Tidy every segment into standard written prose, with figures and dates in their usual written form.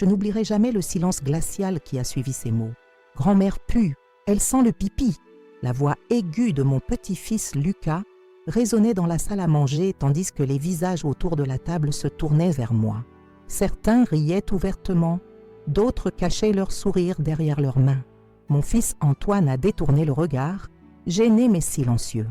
Je n'oublierai jamais le silence glacial qui a suivi ces mots. « Grand-mère pue, elle sent le pipi !» La voix aiguë de mon petit-fils Lucas résonnait dans la salle à manger tandis que les visages autour de la table se tournaient vers moi. Certains riaient ouvertement, d'autres cachaient leur sourire derrière leurs mains. Mon fils Antoine a détourné le regard, gêné mais silencieux.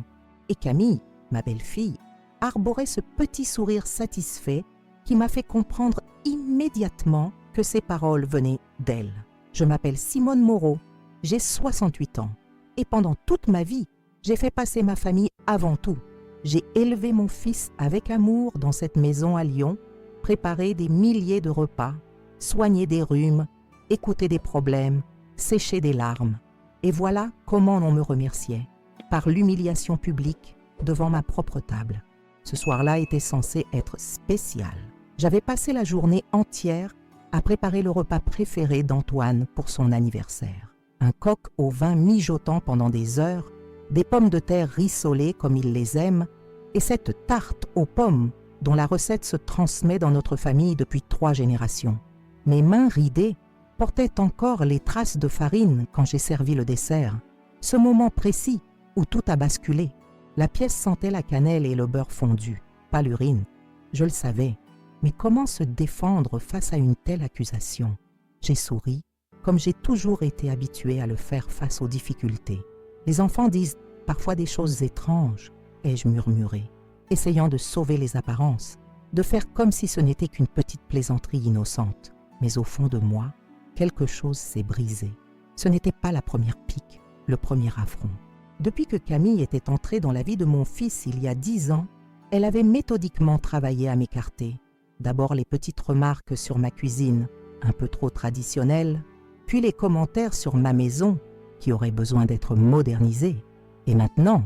Et Camille, ma belle-fille, arborait ce petit sourire satisfait qui m'a fait comprendre immédiatement que ces paroles venaient d'elle. Je m'appelle Simone Moreau, j'ai 68 ans et pendant toute ma vie, j'ai fait passer ma famille avant tout. J'ai élevé mon fils avec amour dans cette maison à Lyon, préparé des milliers de repas, soigné des rhumes, écouté des problèmes, séché des larmes. Et voilà comment on me remerciait, par l'humiliation publique devant ma propre table. Ce soir-là était censé être spécial. J'avais passé la journée entière à préparer le repas préféré d'Antoine pour son anniversaire. Un coq au vin mijotant pendant des heures, des pommes de terre rissolées comme il les aime, et cette tarte aux pommes dont la recette se transmet dans notre famille depuis 3 générations. Mes mains ridées portaient encore les traces de farine quand j'ai servi le dessert. Ce moment précis où tout a basculé. La pièce sentait la cannelle et le beurre fondu, pas l'urine. Je le savais, mais comment se défendre face à une telle accusation? J'ai souri, comme j'ai toujours été habituée à le faire face aux difficultés. Les enfants disent parfois des choses étranges, ai-je murmuré, essayant de sauver les apparences, de faire comme si ce n'était qu'une petite plaisanterie innocente. Mais au fond de moi, quelque chose s'est brisé. Ce n'était pas la première pique, le premier affront. Depuis que Camille était entrée dans la vie de mon fils il y a 10 ans, elle avait méthodiquement travaillé à m'écarter. D'abord les petites remarques sur ma cuisine, un peu trop traditionnelle, puis les commentaires sur ma maison, qui aurait besoin d'être modernisée. Et maintenant,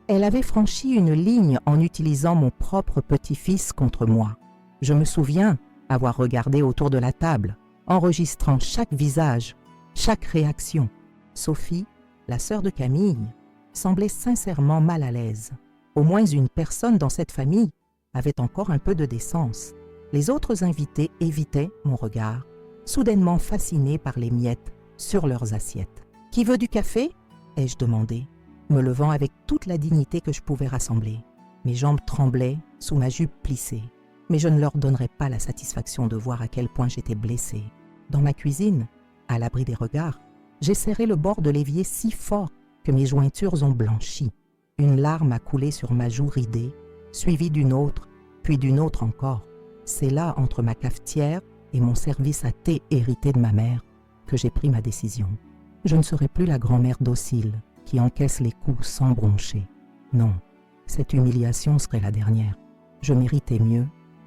elle avait franchi une ligne en utilisant mon propre petit-fils contre moi. Je me souviens avoir regardé autour de la table, enregistrant chaque visage, chaque réaction. Sophie, la sœur de Camille, semblait sincèrement mal à l'aise. Au moins une personne dans cette famille avait encore un peu de décence. Les autres invités évitaient mon regard, soudainement fascinés par les miettes sur leurs assiettes. « Qui veut du café ?» ai-je demandé, me levant avec toute la dignité que je pouvais rassembler. Mes jambes tremblaient sous ma jupe plissée, mais je ne leur donnerais pas la satisfaction de voir à quel point j'étais blessée. Dans ma cuisine, à l'abri des regards, j'ai serré le bord de l'évier si fort que mes jointures ont blanchi. Une larme a coulé sur ma joue ridée, suivie d'une autre, puis d'une autre encore. C'est là, entre ma cafetière et mon service à thé hérité de ma mère, que j'ai pris ma décision. Je ne serai plus la grand-mère docile qui encaisse les coups sans broncher. Non, cette humiliation serait la dernière. Je méritais mieux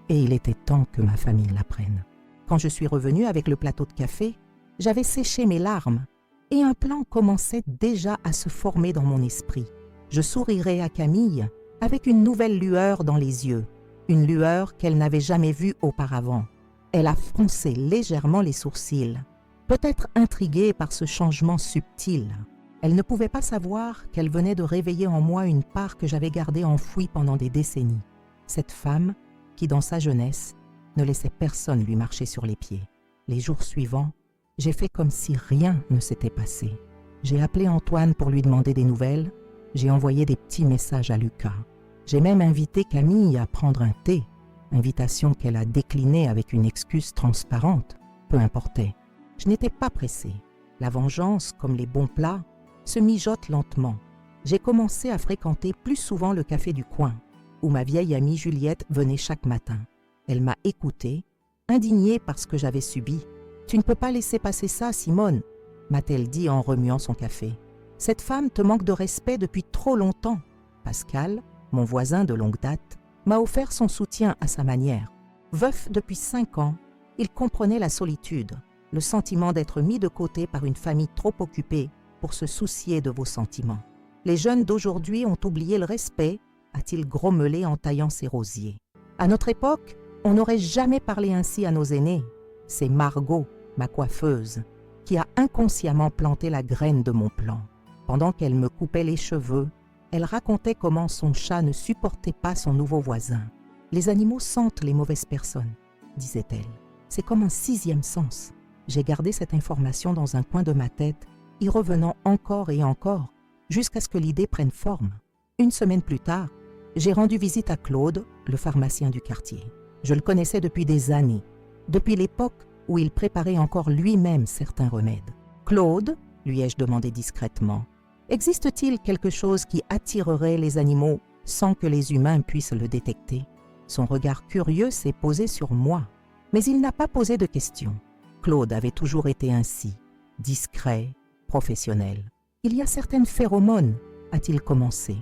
et il était temps que ma famille l'apprenne. Quand je suis revenue avec le plateau de café, j'avais séché mes larmes et un plan commençait déjà à se former dans mon esprit. Je sourirais à Camille avec une nouvelle lueur dans les yeux, une lueur qu'elle n'avait jamais vue auparavant. Elle a froncé légèrement les sourcils, peut-être intriguée par ce changement subtil. Elle ne pouvait pas savoir qu'elle venait de réveiller en moi une part que j'avais gardée enfouie pendant des décennies. Cette femme qui, dans sa jeunesse, ne laissait personne lui marcher sur les pieds. Les jours suivants, j'ai fait comme si rien ne s'était passé. J'ai appelé Antoine pour lui demander des nouvelles. J'ai envoyé des petits messages à Lucas. J'ai même invité Camille à prendre un thé, invitation qu'elle a déclinée avec une excuse transparente. Peu importait. Je n'étais pas pressée. La vengeance, comme les bons plats, se mijote lentement. J'ai commencé à fréquenter plus souvent le café du coin, où ma vieille amie Juliette venait chaque matin. Elle m'a écoutée, indignée par ce que j'avais subi. « Tu ne peux pas laisser passer ça, Simone », m'a-t-elle dit en remuant son café. « Cette femme te manque de respect depuis trop longtemps. » Pascal, mon voisin de longue date, m'a offert son soutien à sa manière. Veuf depuis 5 ans, il comprenait la solitude, le sentiment d'être mis de côté par une famille trop occupée pour se soucier de vos sentiments. Les jeunes d'aujourd'hui ont oublié le respect, a-t-il grommelé en taillant ses rosiers. À notre époque, on n'aurait jamais parlé ainsi à nos aînés. C'est Margot, ma coiffeuse, qui a inconsciemment planté la graine de mon plan. Pendant qu'elle me coupait les cheveux, elle racontait comment son chat ne supportait pas son nouveau voisin. « Les animaux sentent les mauvaises personnes », disait-elle. C'est comme un sixième sens. J'ai gardé cette information dans un coin de ma tête, y revenant encore et encore, jusqu'à ce que l'idée prenne forme. Une semaine plus tard, j'ai rendu visite à Claude, le pharmacien du quartier. Je le connaissais depuis des années, depuis l'époque où il préparait encore lui-même certains remèdes. « Claude, lui ai-je demandé discrètement, existe-t-il quelque chose qui attirerait les animaux sans que les humains puissent le détecter ?» Son regard curieux s'est posé sur moi, mais il n'a pas posé de questions. Claude avait toujours été ainsi, discret, professionnel. « Il y a certaines phéromones, a-t-il commencé,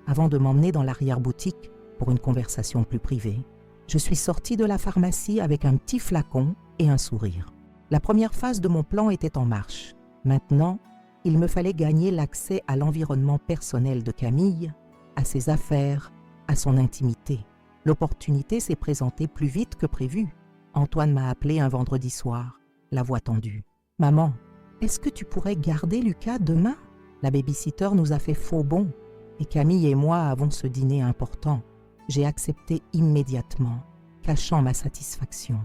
avant de m'emmener dans l'arrière-boutique pour une conversation plus privée. Je suis sorti de la pharmacie avec un petit flacon et un sourire. La première phase de mon plan était en marche. Maintenant, il me fallait gagner l'accès à l'environnement personnel de Camille, à ses affaires, à son intimité. L'opportunité s'est présentée plus vite que prévu. Antoine m'a appelé un vendredi soir, la voix tendue. « Maman, est-ce que tu pourrais garder Lucas demain? La babysitter nous a fait faux bond et Camille et moi avons ce dîner important. » J'ai accepté immédiatement, cachant ma satisfaction.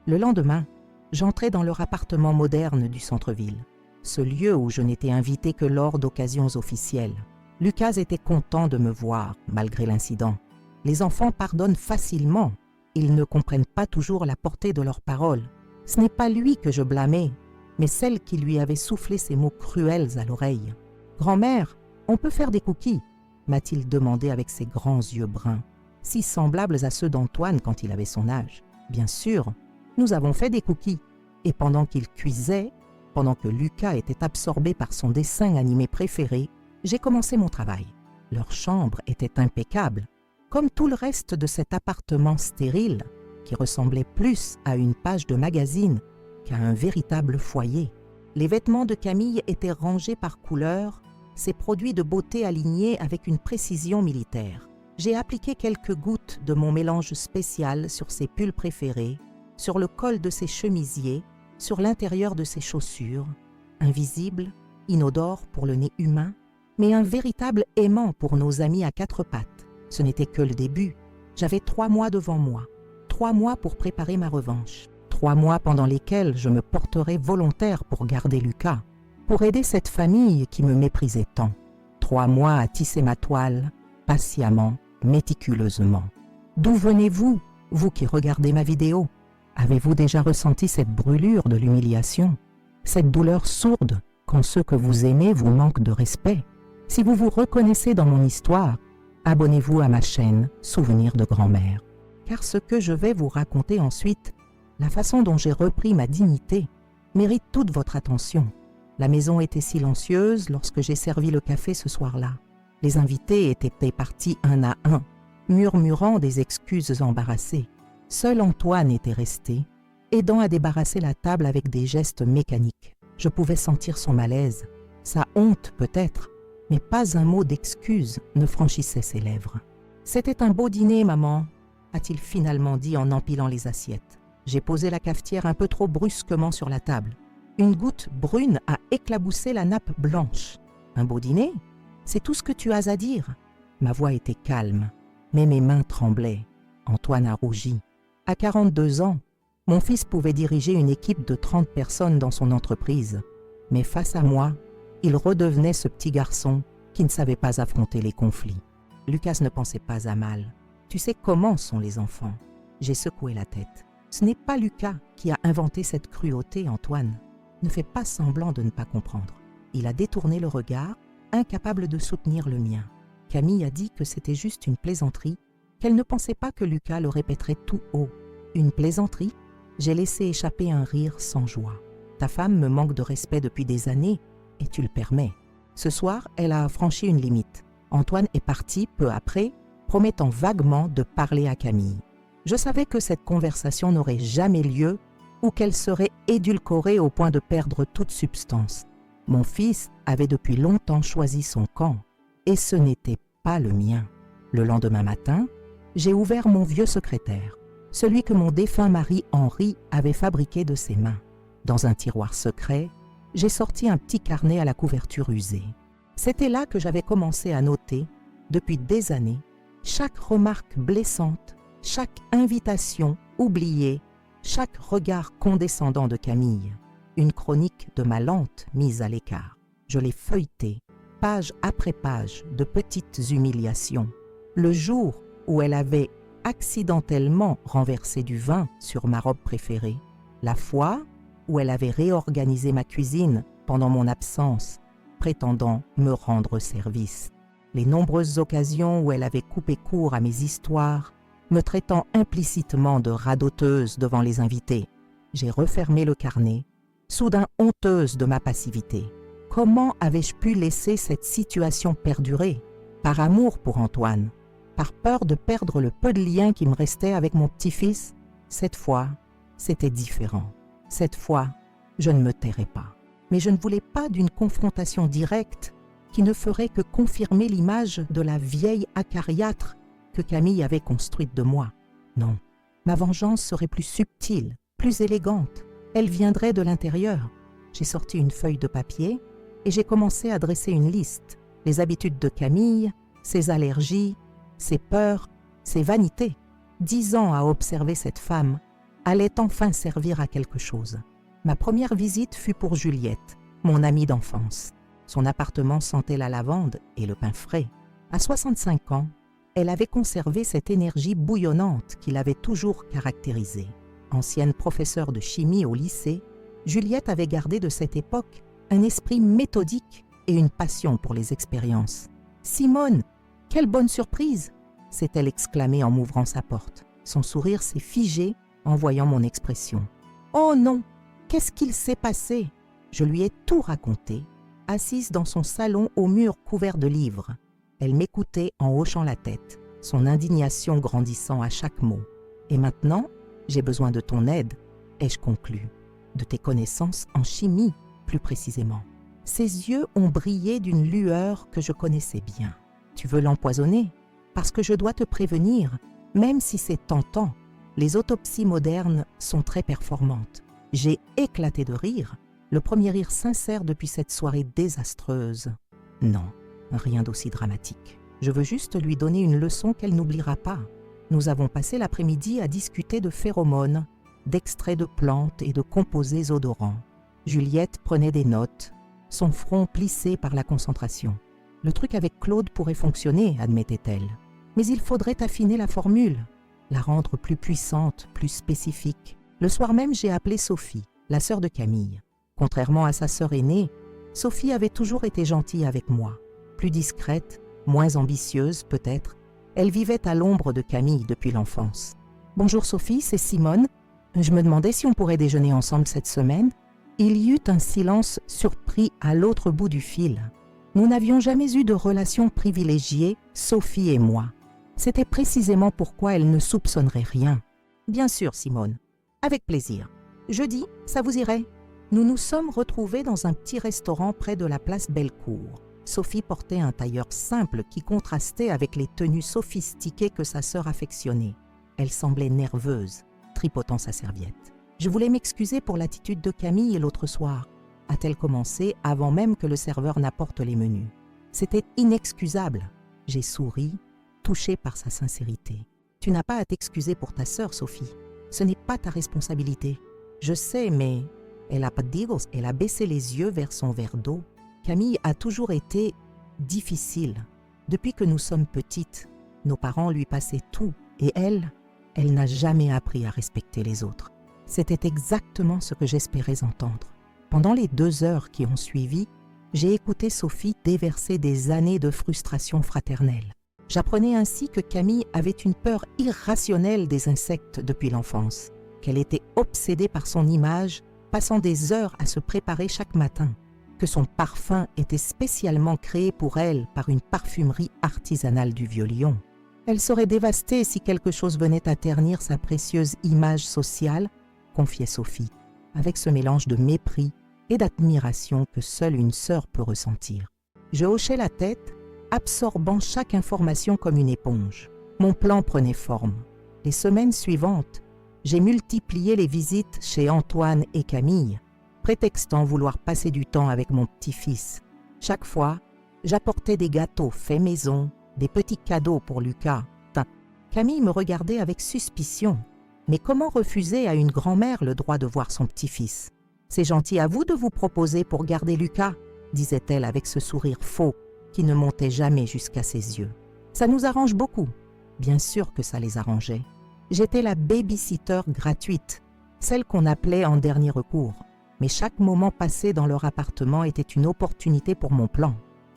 Le lendemain, j'entrai dans leur appartement moderne du centre-ville, ce lieu où je n'étais invité que lors d'occasions officielles. Lucas était content de me voir, malgré l'incident. Les enfants pardonnent facilement. Ils ne comprennent pas toujours la portée de leurs paroles. Ce n'est pas lui que je blâmais, mais celle qui lui avait soufflé ces mots cruels à l'oreille. « Grand-mère, on peut faire des cookies ?» m'a-t-il demandé avec ses grands yeux bruns, si semblables à ceux d'Antoine quand il avait son âge. Bien sûr, nous avons fait des cookies. Et pendant qu'il cuisait, pendant que Lucas était absorbé par son dessin animé préféré, j'ai commencé mon travail. Leur chambre était impeccable, comme tout le reste de cet appartement stérile qui ressemblait plus à une page de magazine qu'à un véritable foyer. Les vêtements de Camille étaient rangés par couleur, ses produits de beauté alignés avec une précision militaire. J'ai appliqué quelques gouttes de mon mélange spécial sur ses pulls préférés, sur le col de ses chemisiers, sur l'intérieur de ses chaussures, invisible, inodore pour le nez humain, mais un véritable aimant pour nos amis à quatre pattes. Ce n'était que le début. J'avais 3 mois devant moi, 3 mois pour préparer ma revanche, 3 mois pendant lesquels je me porterais volontaire pour garder Lucas, pour aider cette famille qui me méprisait tant. 3 mois à tisser ma toile, patiemment, méticuleusement. D'où venez-vous, vous qui regardez ma vidéo? Avez-vous déjà ressenti cette brûlure de l'humiliation, cette douleur sourde quand ceux que vous aimez vous manquent de respect? Si vous vous reconnaissez dans mon histoire, abonnez-vous à ma chaîne Souvenirs de grand-mère. Car ce que je vais vous raconter ensuite, la façon dont j'ai repris ma dignité, mérite toute votre attention. La maison était silencieuse lorsque j'ai servi le café ce soir-là. Les invités étaient partis un à un, murmurant des excuses embarrassées. Seul Antoine était resté, aidant à débarrasser la table avec des gestes mécaniques. Je pouvais sentir son malaise, sa honte peut-être, mais pas un mot d'excuse ne franchissait ses lèvres. « C'était un beau dîner, maman », a-t-il finalement dit en empilant les assiettes. J'ai posé la cafetière un peu trop brusquement sur la table. Une goutte brune a éclaboussé la nappe blanche. « Un beau dîner ? C'est tout ce que tu as à dire ?» Ma voix était calme, mais mes mains tremblaient. Antoine a rougi. À 42 ans, mon fils pouvait diriger une équipe de 30 personnes dans son entreprise. Mais face à moi, il redevenait ce petit garçon qui ne savait pas affronter les conflits. Lucas ne pensait pas à mal. Tu sais comment sont les enfants. J'ai secoué la tête. Ce n'est pas Lucas qui a inventé cette cruauté, Antoine. Ne fais pas semblant de ne pas comprendre. Il a détourné le regard, incapable de soutenir le mien. Camille a dit que c'était juste une plaisanterie, qu'elle ne pensait pas que Lucas le répéterait tout haut. Une plaisanterie? J'ai laissé échapper un rire sans joie. Ta femme me manque de respect depuis des années et tu le permets. Ce soir, elle a franchi une limite. Antoine est parti peu après, promettant vaguement de parler à Camille. Je savais que cette conversation n'aurait jamais lieu ou qu'elle serait édulcorée au point de perdre toute substance. Mon fils avait depuis longtemps choisi son camp et ce n'était pas le mien. Le lendemain matin, j'ai ouvert mon vieux secrétaire, celui que mon défunt mari Henri avait fabriqué de ses mains. Dans un tiroir secret, j'ai sorti un petit carnet à la couverture usée. C'était là que j'avais commencé à noter, depuis des années, chaque remarque blessante, chaque invitation oubliée chaque regard condescendant de Camille, une chronique de ma lente mise à l'écart. Je l'ai feuilletée, page après page, de petites humiliations. Le jour où elle avait accidentellement renversé du vin sur ma robe préférée, la fois où elle avait réorganisé ma cuisine pendant mon absence, prétendant me rendre service, les nombreuses occasions où elle avait coupé court à mes histoires, me traitant implicitement de radoteuse devant les invités. J'ai refermé le carnet, soudain honteuse de ma passivité. Comment avais-je pu laisser cette situation perdurer? Par amour pour Antoine, par peur de perdre le peu de lien qui me restait avec mon petit-fils? Cette fois, c'était différent. Cette fois, je ne me tairais pas. Mais je ne voulais pas d'une confrontation directe qui ne ferait que confirmer l'image de la vieille acariâtre que Camille avait construite de moi. Non, ma vengeance serait plus subtile, plus élégante. Elle viendrait de l'intérieur. J'ai sorti une feuille de papier et j'ai commencé à dresser une liste. Les habitudes de Camille, ses allergies, ses peurs, ses vanités. 10 ans à observer cette femme allait enfin servir à quelque chose. Ma première visite fut pour Juliette, mon amie d'enfance. Son appartement sentait la lavande et le pain frais. À 65 ans, elle avait conservé cette énergie bouillonnante qui l'avait toujours caractérisée. Ancienne professeure de chimie au lycée, Juliette avait gardé de cette époque un esprit méthodique et une passion pour les expériences. « Simone, quelle bonne surprise !» s'est-elle exclamée en m'ouvrant sa porte. Son sourire s'est figé en voyant mon expression. « Oh non, qu'est-ce qu'il s'est passé ?» Je lui ai tout raconté, assise dans son salon au mur couvert de livres. Elle m'écoutait en hochant la tête, son indignation grandissant à chaque mot. « Et maintenant, j'ai besoin de ton aide, » ai-je conclu, de tes connaissances en chimie, plus précisément. Ses yeux ont brillé d'une lueur que je connaissais bien. « Tu veux l'empoisonner? Parce que je dois te prévenir, même si c'est tentant, les autopsies modernes sont très performantes. » J'ai éclaté de rire, le premier rire sincère depuis cette soirée désastreuse. Non, rien d'aussi dramatique. Je veux juste lui donner une leçon qu'elle n'oubliera pas. Nous avons passé l'après-midi à discuter de phéromones, d'extraits de plantes et de composés odorants. Juliette prenait des notes, son front plissé par la concentration. Le truc avec Claude pourrait fonctionner, admettait-elle. Mais il faudrait affiner la formule, la rendre plus puissante, plus spécifique. Le soir même, j'ai appelé Sophie, la sœur de Camille. Contrairement à sa sœur aînée, Sophie avait toujours été gentille avec moi. Plus discrète, moins ambitieuse peut-être, elle vivait à l'ombre de Camille depuis l'enfance. « Bonjour Sophie, c'est Simone. Je me demandais si on pourrait déjeuner ensemble cette semaine. » Il y eut un silence surpris à l'autre bout du fil. Nous n'avions jamais eu de relation privilégiée, Sophie et moi. C'était précisément pourquoi elle ne soupçonnerait rien. « Bien sûr, Simone. Avec plaisir. Jeudi, ça vous irait ?» Nous nous sommes retrouvés dans un petit restaurant près de la place Bellecour. Sophie portait un tailleur simple qui contrastait avec les tenues sophistiquées que sa sœur affectionnait. Elle semblait nerveuse, tripotant sa serviette. « Je voulais m'excuser pour l'attitude de Camille l'autre soir », a-t-elle commencé avant même que le serveur n'apporte les menus. C'était inexcusable. J'ai souri, touchée par sa sincérité. « Tu n'as pas à t'excuser pour ta sœur, Sophie. Ce n'est pas ta responsabilité. Je sais, mais... » Elle a baissé les yeux vers son verre d'eau. Camille a toujours été difficile. Depuis que nous sommes petites, nos parents lui passaient tout et elle n'a jamais appris à respecter les autres. C'était exactement ce que j'espérais entendre. Pendant les 2 heures qui ont suivi, j'ai écouté Sophie déverser des années de frustration fraternelle. J'apprenais ainsi que Camille avait une peur irrationnelle des insectes depuis l'enfance, qu'elle était obsédée par son image, passant des heures à se préparer chaque matin, que son parfum était spécialement créé pour elle par une parfumerie artisanale du Vieux-Lyon. Elle serait dévastée si quelque chose venait à ternir sa précieuse image sociale, confiait Sophie, avec ce mélange de mépris et d'admiration que seule une sœur peut ressentir. Je hochais la tête, absorbant chaque information comme une éponge. Mon plan prenait forme. Les semaines suivantes, j'ai multiplié les visites chez Antoine et Camille, prétextant vouloir passer du temps avec mon petit-fils. Chaque fois, j'apportais des gâteaux faits maison, des petits cadeaux pour Lucas. Camille me regardait avec suspicion. « Mais comment refuser à une grand-mère le droit de voir son petit-fils? C'est gentil à vous de vous proposer pour garder Lucas, disait-elle avec ce sourire faux qui ne montait jamais jusqu'à ses yeux. Ça nous arrange beaucoup. Bien sûr que ça les arrangeait. J'étais la baby-sitter gratuite, celle qu'on appelait en dernier recours. Mais chaque moment passé dans leur appartement était une opportunité pour mon plan.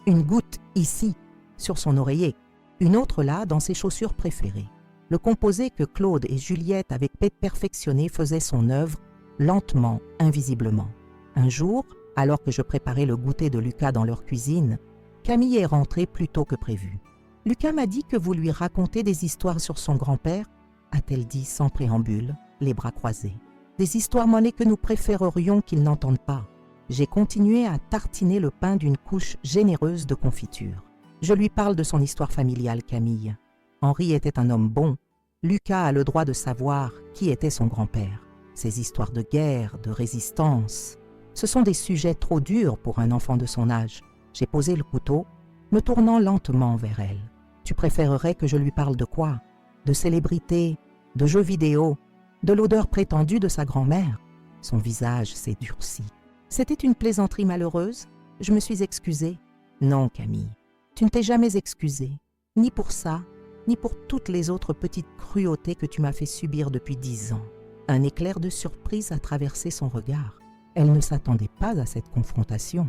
Une goutte ici, sur son oreiller, une autre là, dans ses chaussures préférées. Le composé que Claude et Juliette avaient perfectionné faisait son œuvre, lentement, invisiblement. Un jour, alors que je préparais le goûter de Lucas dans leur cuisine, Camille est rentrée plus tôt que prévu. « Lucas m'a dit que vous lui racontez des histoires sur son grand-père » a-t-elle dit sans préambule, les bras croisés. « Des histoires monnaie que nous préférerions qu'il n'entende pas. » J'ai continué à tartiner le pain d'une couche généreuse de confiture. Je lui parle de son histoire familiale, Camille. Henri était un homme bon. Lucas a le droit de savoir qui était son grand-père. Ses histoires de guerre, de résistance, ce sont des sujets trop durs pour un enfant de son âge. J'ai posé le couteau, me tournant lentement vers elle. Tu préférerais que je lui parle de quoi? De célébrités, de jeux vidéo, de l'odeur prétendue de sa grand-mère? Son visage s'est durci. C'était une plaisanterie malheureuse? Je me suis excusée. Non, Camille, tu ne t'es jamais excusée, ni pour ça, ni pour toutes les autres petites cruautés que tu m'as fait subir depuis 10 ans. Un éclair de surprise a traversé son regard. Elle ne s'attendait pas à cette confrontation,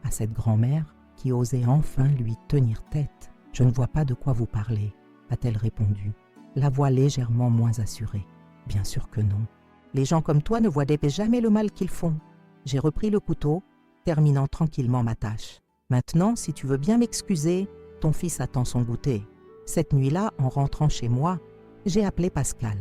à cette grand-mère qui osait enfin lui tenir tête. « Je ne vois pas de quoi vous parlez », a-t-elle répondu, la voix légèrement moins assurée. « Bien sûr que non. Les gens comme toi ne voient jamais le mal qu'ils font. » J'ai repris le couteau, terminant tranquillement ma tâche. « Maintenant, si tu veux bien m'excuser, ton fils attend son goûter. » Cette nuit-là, en rentrant chez moi, j'ai appelé Pascal.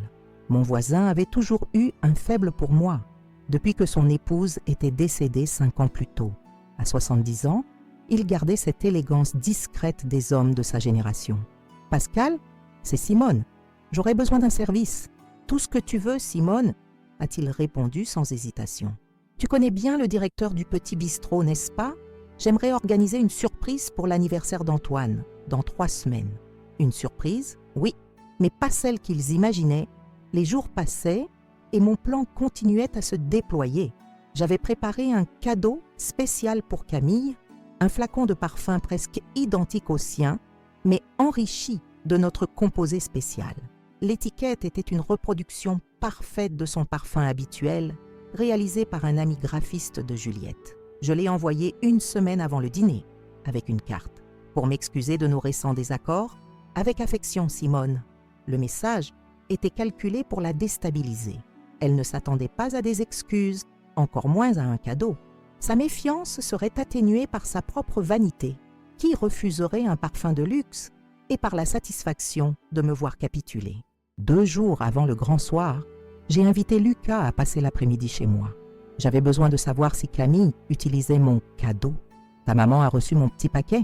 Mon voisin avait toujours eu un faible pour moi, depuis que son épouse était décédée 5 ans plus tôt. À 70 ans, il gardait cette élégance discrète des hommes de sa génération. « Pascal, c'est Simone. J'aurais besoin d'un service. »« Tout ce que tu veux, Simone, » a-t-il répondu sans hésitation. « Tu connais bien le directeur du Petit Bistrot, n'est-ce pas? J'aimerais organiser une surprise pour l'anniversaire d'Antoine, dans 3 semaines. » Une surprise? Oui, mais pas celle qu'ils imaginaient. Les jours passaient et mon plan continuait à se déployer. J'avais préparé un cadeau spécial pour Camille, un flacon de parfum presque identique au sien, mais enrichi de notre composé spécial. L'étiquette était une reproduction parfaite de son parfum habituel, réalisé par un ami graphiste de Juliette. Je l'ai envoyé 1 semaine avant le dîner, avec une carte, pour m'excuser de nos récents désaccords. Avec affection, Simone. Le message était calculé pour la déstabiliser. Elle ne s'attendait pas à des excuses, encore moins à un cadeau. Sa méfiance serait atténuée par sa propre vanité. Qui refuserait un parfum de luxe? Et par la satisfaction de me voir capituler. 2 jours avant le grand soir, j'ai invité Lucas à passer l'après-midi chez moi. J'avais besoin de savoir si Camille utilisait mon cadeau. « Ta maman a reçu mon petit paquet ?»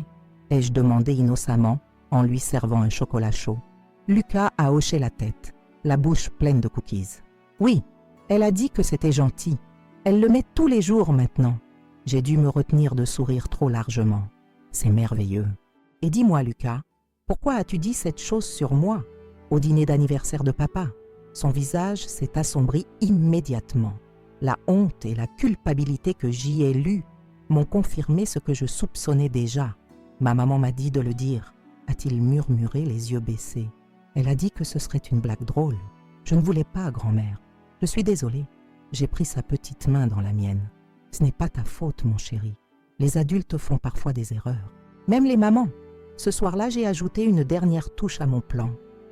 ai-je demandé innocemment, en lui servant un chocolat chaud. Lucas a hoché la tête, la bouche pleine de cookies. « Oui, elle a dit que c'était gentil. Elle le met tous les jours maintenant. » J'ai dû me retenir de sourire trop largement. C'est merveilleux. « Et dis-moi, Lucas, pourquoi as-tu dit cette chose sur moi, au dîner d'anniversaire de papa ?» Son visage s'est assombri immédiatement. La honte et la culpabilité que j'y ai lues m'ont confirmé ce que je soupçonnais déjà. Ma maman m'a dit de le dire, a-t-il murmuré les yeux baissés. Elle a dit que ce serait une blague drôle. Je ne voulais pas, grand-mère. Je suis désolée. J'ai pris sa petite main dans la mienne. Ce n'est pas ta faute, mon chéri. Les adultes font parfois des erreurs. Même les mamans. Ce soir-là, j'ai ajouté une dernière touche à mon plan.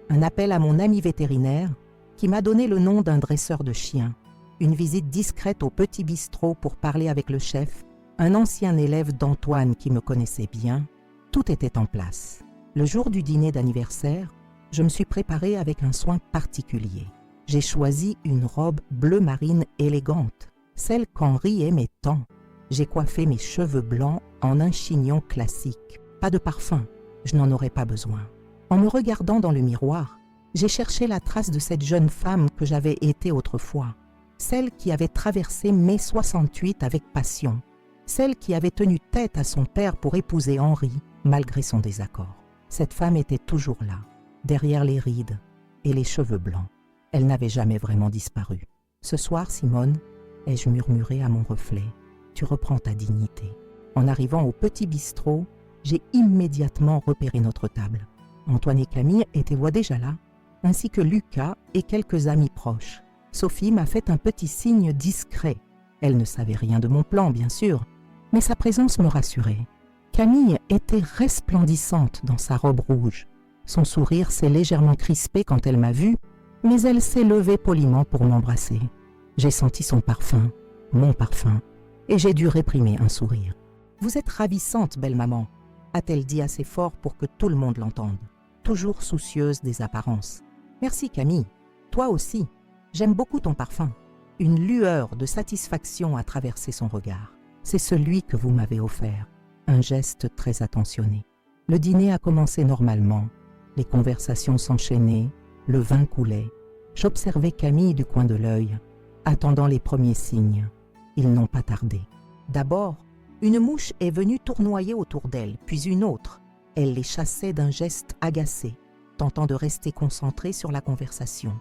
Un appel à mon ami vétérinaire qui m'a donné le nom d'un dresseur de chiens. Une visite discrète au Petit Bistrot pour parler avec le chef, un ancien élève d'Antoine qui me connaissait bien. Tout était en place. Le jour du dîner d'anniversaire, je me suis préparée avec un soin particulier. J'ai choisi une robe bleu marine élégante, celle qu'Henri aimait tant. J'ai coiffé mes cheveux blancs en un chignon classique. Pas de parfum, je n'en aurais pas besoin. En me regardant dans le miroir, j'ai cherché la trace de cette jeune femme que j'avais été autrefois, celle qui avait traversé mai 68 avec passion, celle qui avait tenu tête à son père pour épouser Henri, malgré son désaccord. Cette femme était toujours là, derrière les rides et les cheveux blancs. Elle n'avait jamais vraiment disparu. Ce soir, Simone, ai-je murmuré à mon reflet, tu reprends ta dignité. En arrivant au petit bistrot, j'ai immédiatement repéré notre table. Antoine et Camille étaient déjà là, ainsi que Lucas et quelques amis proches. Sophie m'a fait un petit signe discret. Elle ne savait rien de mon plan, bien sûr, mais sa présence me rassurait. Camille était resplendissante dans sa robe rouge. Son sourire s'est légèrement crispé quand elle m'a vue, mais elle s'est levée poliment pour m'embrasser. J'ai senti son parfum, mon parfum, et j'ai dû réprimer un sourire. « Vous êtes ravissante, belle maman », a-t-elle dit assez fort pour que tout le monde l'entende, toujours soucieuse des apparences. « Merci Camille, toi aussi, j'aime beaucoup ton parfum. » Une lueur de satisfaction a traversé son regard. « C'est celui que vous m'avez offert. » Un geste très attentionné. Le dîner a commencé normalement. Les conversations s'enchaînaient, le vin coulait. J'observais Camille du coin de l'œil, attendant les premiers signes. Ils n'ont pas tardé. D'abord, une mouche est venue tournoyer autour d'elle, puis une autre. Elle les chassait d'un geste agacé, tentant de rester concentrée sur la conversation.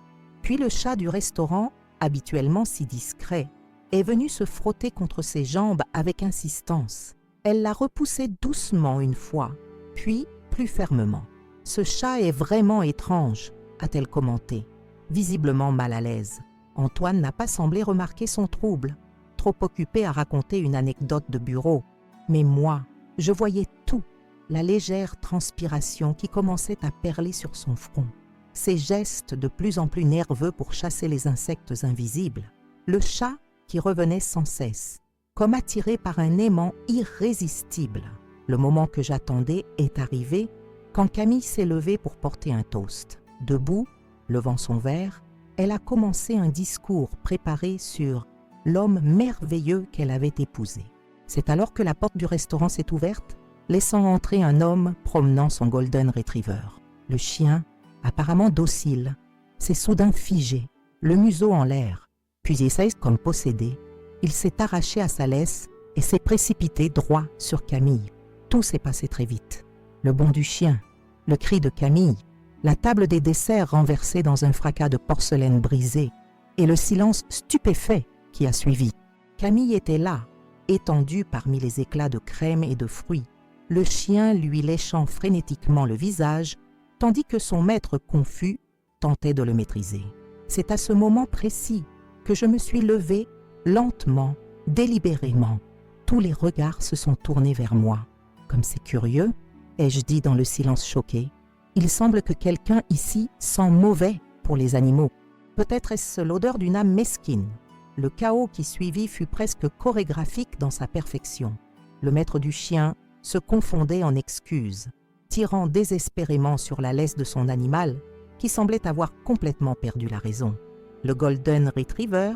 Puis le chat du restaurant, habituellement si discret, est venu se frotter contre ses jambes avec insistance. Elle l'a repoussé doucement une fois, puis plus fermement. « Ce chat est vraiment étrange », a-t-elle commenté, visiblement mal à l'aise. Antoine n'a pas semblé remarquer son trouble, trop occupé à raconter une anecdote de bureau. Mais moi, je voyais tout, la légère transpiration qui commençait à perler sur son front, ses gestes de plus en plus nerveux pour chasser les insectes invisibles, le chat qui revenait sans cesse, comme attiré par un aimant irrésistible. Le moment que j'attendais est arrivé quand Camille s'est levée pour porter un toast. Debout, levant son verre, elle a commencé un discours préparé sur l'homme merveilleux qu'elle avait épousé. C'est alors que la porte du restaurant s'est ouverte, laissant entrer un homme promenant son Golden Retriever. Le chien, apparemment docile, s'est soudain figé, le museau en l'air, puis essaye comme possédé. Il s'est arraché à sa laisse et s'est précipité droit sur Camille. Tout s'est passé très vite. Le bond du chien, le cri de Camille, la table des desserts renversée dans un fracas de porcelaine brisée et le silence stupéfait qui a suivi. Camille était là, étendue parmi les éclats de crème et de fruits, le chien lui léchant frénétiquement le visage, tandis que son maître confus tentait de le maîtriser. C'est à ce moment précis que je me suis levée, lentement, délibérément. Tous les regards se sont tournés vers moi. Comme c'est curieux, ai-je dit dans le silence choqué, il semble que quelqu'un ici sent mauvais pour les animaux. Peut-être est-ce l'odeur d'une âme mesquine. Le chaos qui suivit fut presque chorégraphique dans sa perfection. Le maître du chien se confondait en excuses, tirant désespérément sur la laisse de son animal qui semblait avoir complètement perdu la raison. Le Golden Retriever,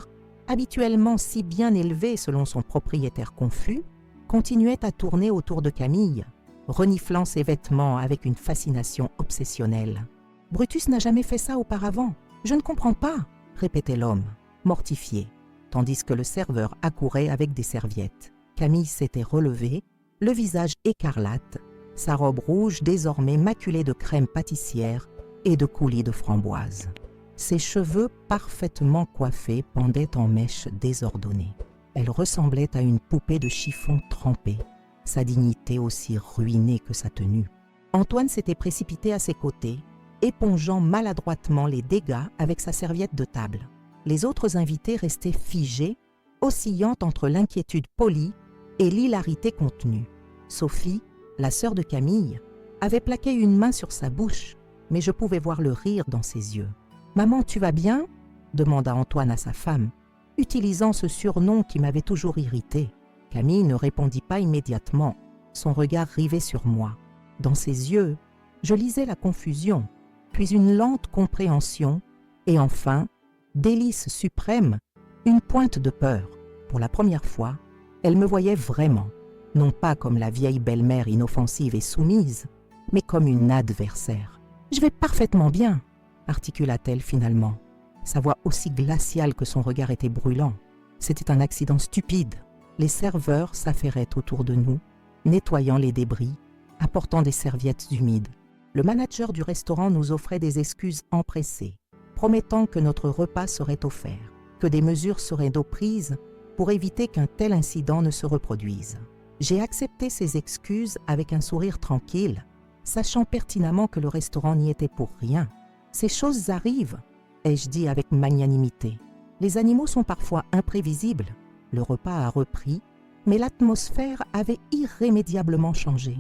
habituellement si bien élevé selon son propriétaire confus, continuait à tourner autour de Camille, reniflant ses vêtements avec une fascination obsessionnelle. « Brutus n'a jamais fait ça auparavant. Je ne comprends pas », répétait l'homme, mortifié, tandis que le serveur accourait avec des serviettes. Camille s'était relevée, le visage écarlate, sa robe rouge désormais maculée de crème pâtissière et de coulis de framboise. Ses cheveux parfaitement coiffés pendaient en mèches désordonnées. Elle ressemblait à une poupée de chiffon trempée, sa dignité aussi ruinée que sa tenue. Antoine s'était précipité à ses côtés, épongeant maladroitement les dégâts avec sa serviette de table. Les autres invités restaient figés, oscillant entre l'inquiétude polie et l'hilarité contenue. Sophie, la sœur de Camille, avait plaqué une main sur sa bouche, mais je pouvais voir le rire dans ses yeux. « Maman, tu vas bien ?» demanda Antoine à sa femme, utilisant ce surnom qui m'avait toujours irrité. Camille ne répondit pas immédiatement, son regard rivé sur moi. Dans ses yeux, je lisais la confusion, puis une lente compréhension, et enfin, délice suprême, une pointe de peur. Pour la première fois, elle me voyait vraiment, non pas comme la vieille belle-mère inoffensive et soumise, mais comme une adversaire. « Je vais parfaitement bien », articula-t-elle finalement, sa voix aussi glaciale que son regard était brûlant. C'était un accident stupide. Les serveurs s'affairaient autour de nous, nettoyant les débris, apportant des serviettes humides. Le manager du restaurant nous offrait des excuses empressées. promettant que notre repas serait offert, que des mesures seraient prises pour éviter qu'un tel incident ne se reproduise. J'ai accepté ces excuses avec un sourire tranquille, sachant pertinemment que le restaurant n'y était pour rien. Ces choses arrivent, ai-je dit avec magnanimité. Les animaux sont parfois imprévisibles. Le repas a repris, mais l'atmosphère avait irrémédiablement changé.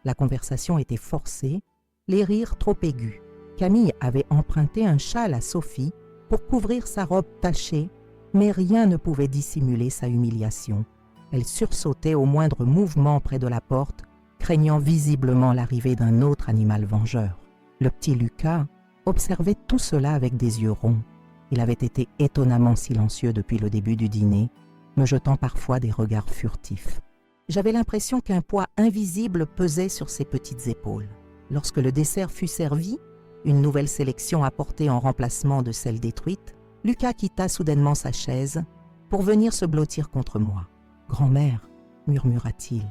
La conversation était forcée, les rires trop aigus. Camille avait emprunté un châle à Sophie pour couvrir sa robe tachée, mais rien ne pouvait dissimuler sa humiliation. Elle sursautait au moindre mouvement près de la porte, craignant visiblement l'arrivée d'un autre animal vengeur. Le petit Lucas observait tout cela avec des yeux ronds. Il avait été étonnamment silencieux depuis le début du dîner, me jetant parfois des regards furtifs. J'avais l'impression qu'un poids invisible pesait sur ses petites épaules. Lorsque le dessert fut servi, une nouvelle sélection apportée en remplacement de celle détruite, Lucas quitta soudainement sa chaise pour venir se blottir contre moi. « Grand-mère, murmura-t-il,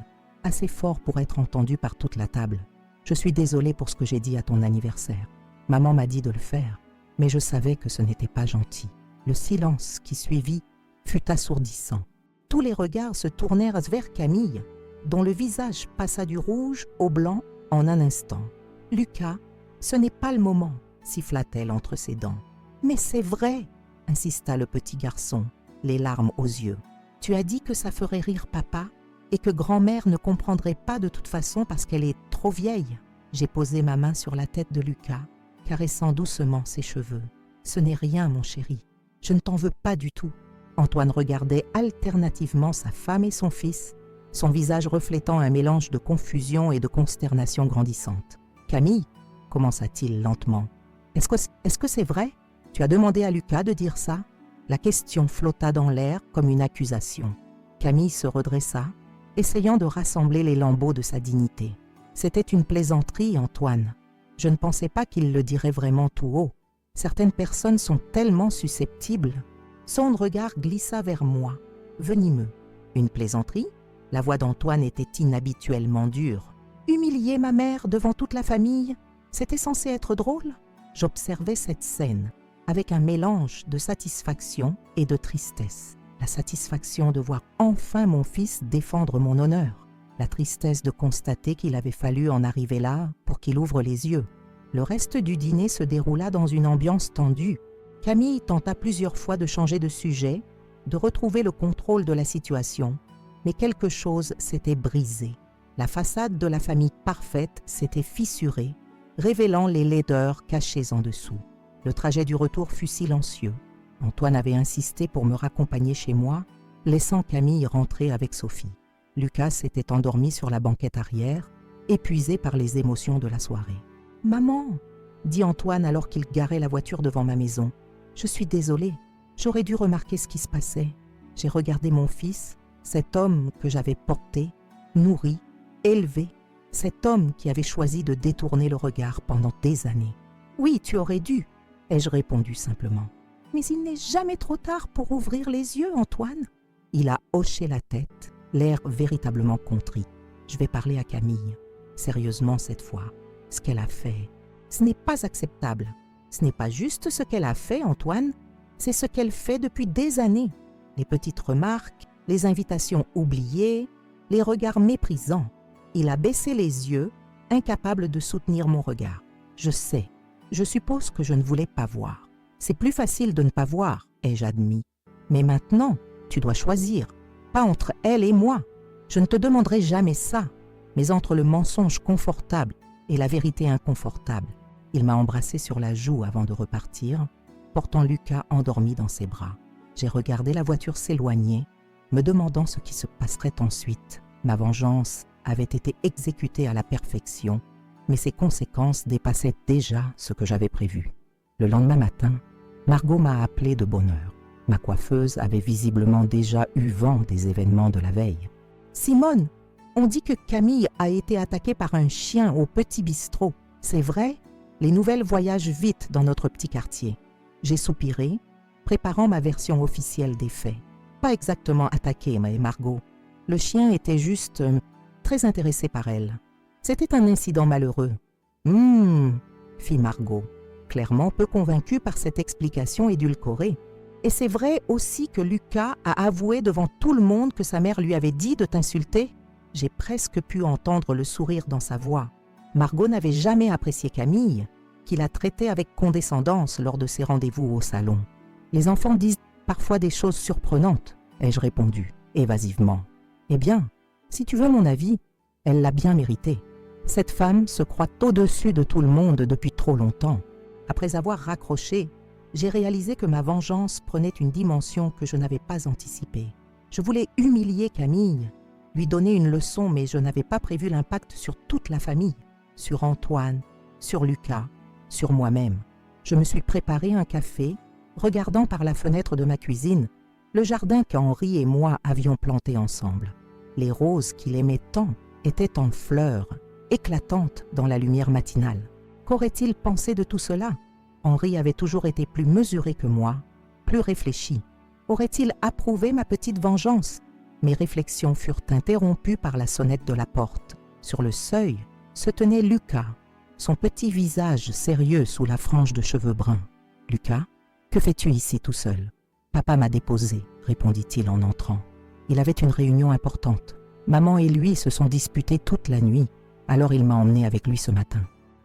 assez fort pour être entendu par toute la table. Je suis désolé pour ce que j'ai dit à ton anniversaire. Maman m'a dit de le faire, mais je savais que ce n'était pas gentil. » Le silence qui suivit fut assourdissant. Tous les regards se tournèrent vers Camille, dont le visage passa du rouge au blanc en un instant. « Lucas, ce n'est pas le moment, » siffla-t-elle entre ses dents. « Mais c'est vrai, » insista le petit garçon, les larmes aux yeux. « Tu as dit que ça ferait rire papa et que grand-mère ne comprendrait pas de toute façon parce qu'elle est trop vieille. » J'ai posé ma main sur la tête de Lucas, caressant doucement ses cheveux. « Ce n'est rien, mon chéri. Je ne t'en veux pas du tout. » Antoine regardait alternativement sa femme et son fils, son visage reflétant un mélange de confusion et de consternation grandissante. « Camille, commença-t-il lentement, est-ce que c'est vrai? Tu as demandé à Lucas de dire ça ?» La question flotta dans l'air comme une accusation. Camille se redressa, essayant de rassembler les lambeaux de sa dignité. « C'était une plaisanterie, Antoine. Je ne pensais pas qu'il le dirait vraiment tout haut. Certaines personnes sont tellement susceptibles. » Son regard glissa vers moi, venimeux. Une plaisanterie? La voix d'Antoine était inhabituellement dure. Humilier ma mère devant toute la famille, c'était censé être drôle? J'observais cette scène avec un mélange de satisfaction et de tristesse. La satisfaction de voir enfin mon fils défendre mon honneur. La tristesse de constater qu'il avait fallu en arriver là pour qu'il ouvre les yeux. Le reste du dîner se déroula dans une ambiance tendue. Camille tenta plusieurs fois de changer de sujet, de retrouver le contrôle de la situation, mais quelque chose s'était brisé. La façade de la famille parfaite s'était fissurée, révélant les laideurs cachées en dessous. Le trajet du retour fut silencieux. Antoine avait insisté pour me raccompagner chez moi, laissant Camille rentrer avec Sophie. Lucas s'était endormi sur la banquette arrière, épuisé par les émotions de la soirée. « Maman !» dit Antoine alors qu'il garait la voiture devant ma maison. « Je suis désolée, j'aurais dû remarquer ce qui se passait. J'ai regardé mon fils, cet homme que j'avais porté, nourri, élevé, cet homme qui avait choisi de détourner le regard pendant des années. Oui, tu aurais dû, ai-je répondu simplement. Mais il n'est jamais trop tard pour ouvrir les yeux, Antoine. Il a hoché la tête, l'air véritablement contrit. Je vais parler à Camille, sérieusement cette fois. Ce qu'elle a fait, ce n'est pas acceptable. Ce n'est pas juste ce qu'elle a fait, Antoine, c'est ce qu'elle fait depuis des années. Les petites remarques, les invitations oubliées, les regards méprisants. Il a baissé les yeux, incapable de soutenir mon regard. Je sais, je suppose que je ne voulais pas voir. C'est plus facile de ne pas voir, ai-je admis. Mais maintenant, tu dois choisir, pas entre elle et moi. Je ne te demanderai jamais ça, mais entre le mensonge confortable et la vérité inconfortable. Il m'a embrassé sur la joue avant de repartir, portant Lucas endormi dans ses bras. J'ai regardé la voiture s'éloigner, me demandant ce qui se passerait ensuite. Ma vengeance avait été exécutée à la perfection, mais ses conséquences dépassaient déjà ce que j'avais prévu. Le lendemain matin, Margot m'a appelé de bonne heure. Ma coiffeuse avait visiblement déjà eu vent des événements de la veille. « Simone, on dit que Camille a été attaquée par un chien au petit bistrot. C'est vrai? Les nouvelles voyagent vite dans notre petit quartier. » J'ai soupiré, préparant ma version officielle des faits. Pas exactement attaquée, mais Margot. Le chien était juste très intéressé par elle. C'était un incident malheureux. Fit Margot. clairement peu convaincu par cette explication édulcorée. Et c'est vrai aussi que Lucas a avoué devant tout le monde que sa mère lui avait dit de t'insulter. J'ai presque pu entendre le sourire dans sa voix. Margot n'avait jamais apprécié Camille, qui la traitait avec condescendance lors de ses rendez-vous au salon. Les enfants disent parfois des choses surprenantes, ai-je répondu, évasivement. Eh bien, si tu veux mon avis, elle l'a bien mérité. Cette femme se croit au-dessus de tout le monde depuis trop longtemps. Après avoir raccroché, j'ai réalisé que ma vengeance prenait une dimension que je n'avais pas anticipée. Je voulais humilier Camille, lui donner une leçon, mais je n'avais pas prévu l'impact sur toute la famille, sur Antoine, sur Lucas, sur moi-même. Je me suis préparé un café, regardant par la fenêtre de ma cuisine le jardin qu'Henri et moi avions planté ensemble. Les roses qu'il aimait tant étaient en fleurs, éclatantes dans la lumière matinale. Qu'aurait-il pensé de tout cela? Henri avait toujours été plus mesuré que moi, plus réfléchi. Aurait-il approuvé ma petite vengeance? Mes réflexions furent interrompues par la sonnette de la porte. Sur le seuil se tenait Lucas, son petit visage sérieux sous la frange de cheveux bruns. « Lucas, que fais-tu ici tout seul ?»« Papa m'a déposé, » répondit-il en entrant. Il avait une réunion importante. Maman et lui se sont disputés toute la nuit, alors il m'a emmené avec lui ce matin.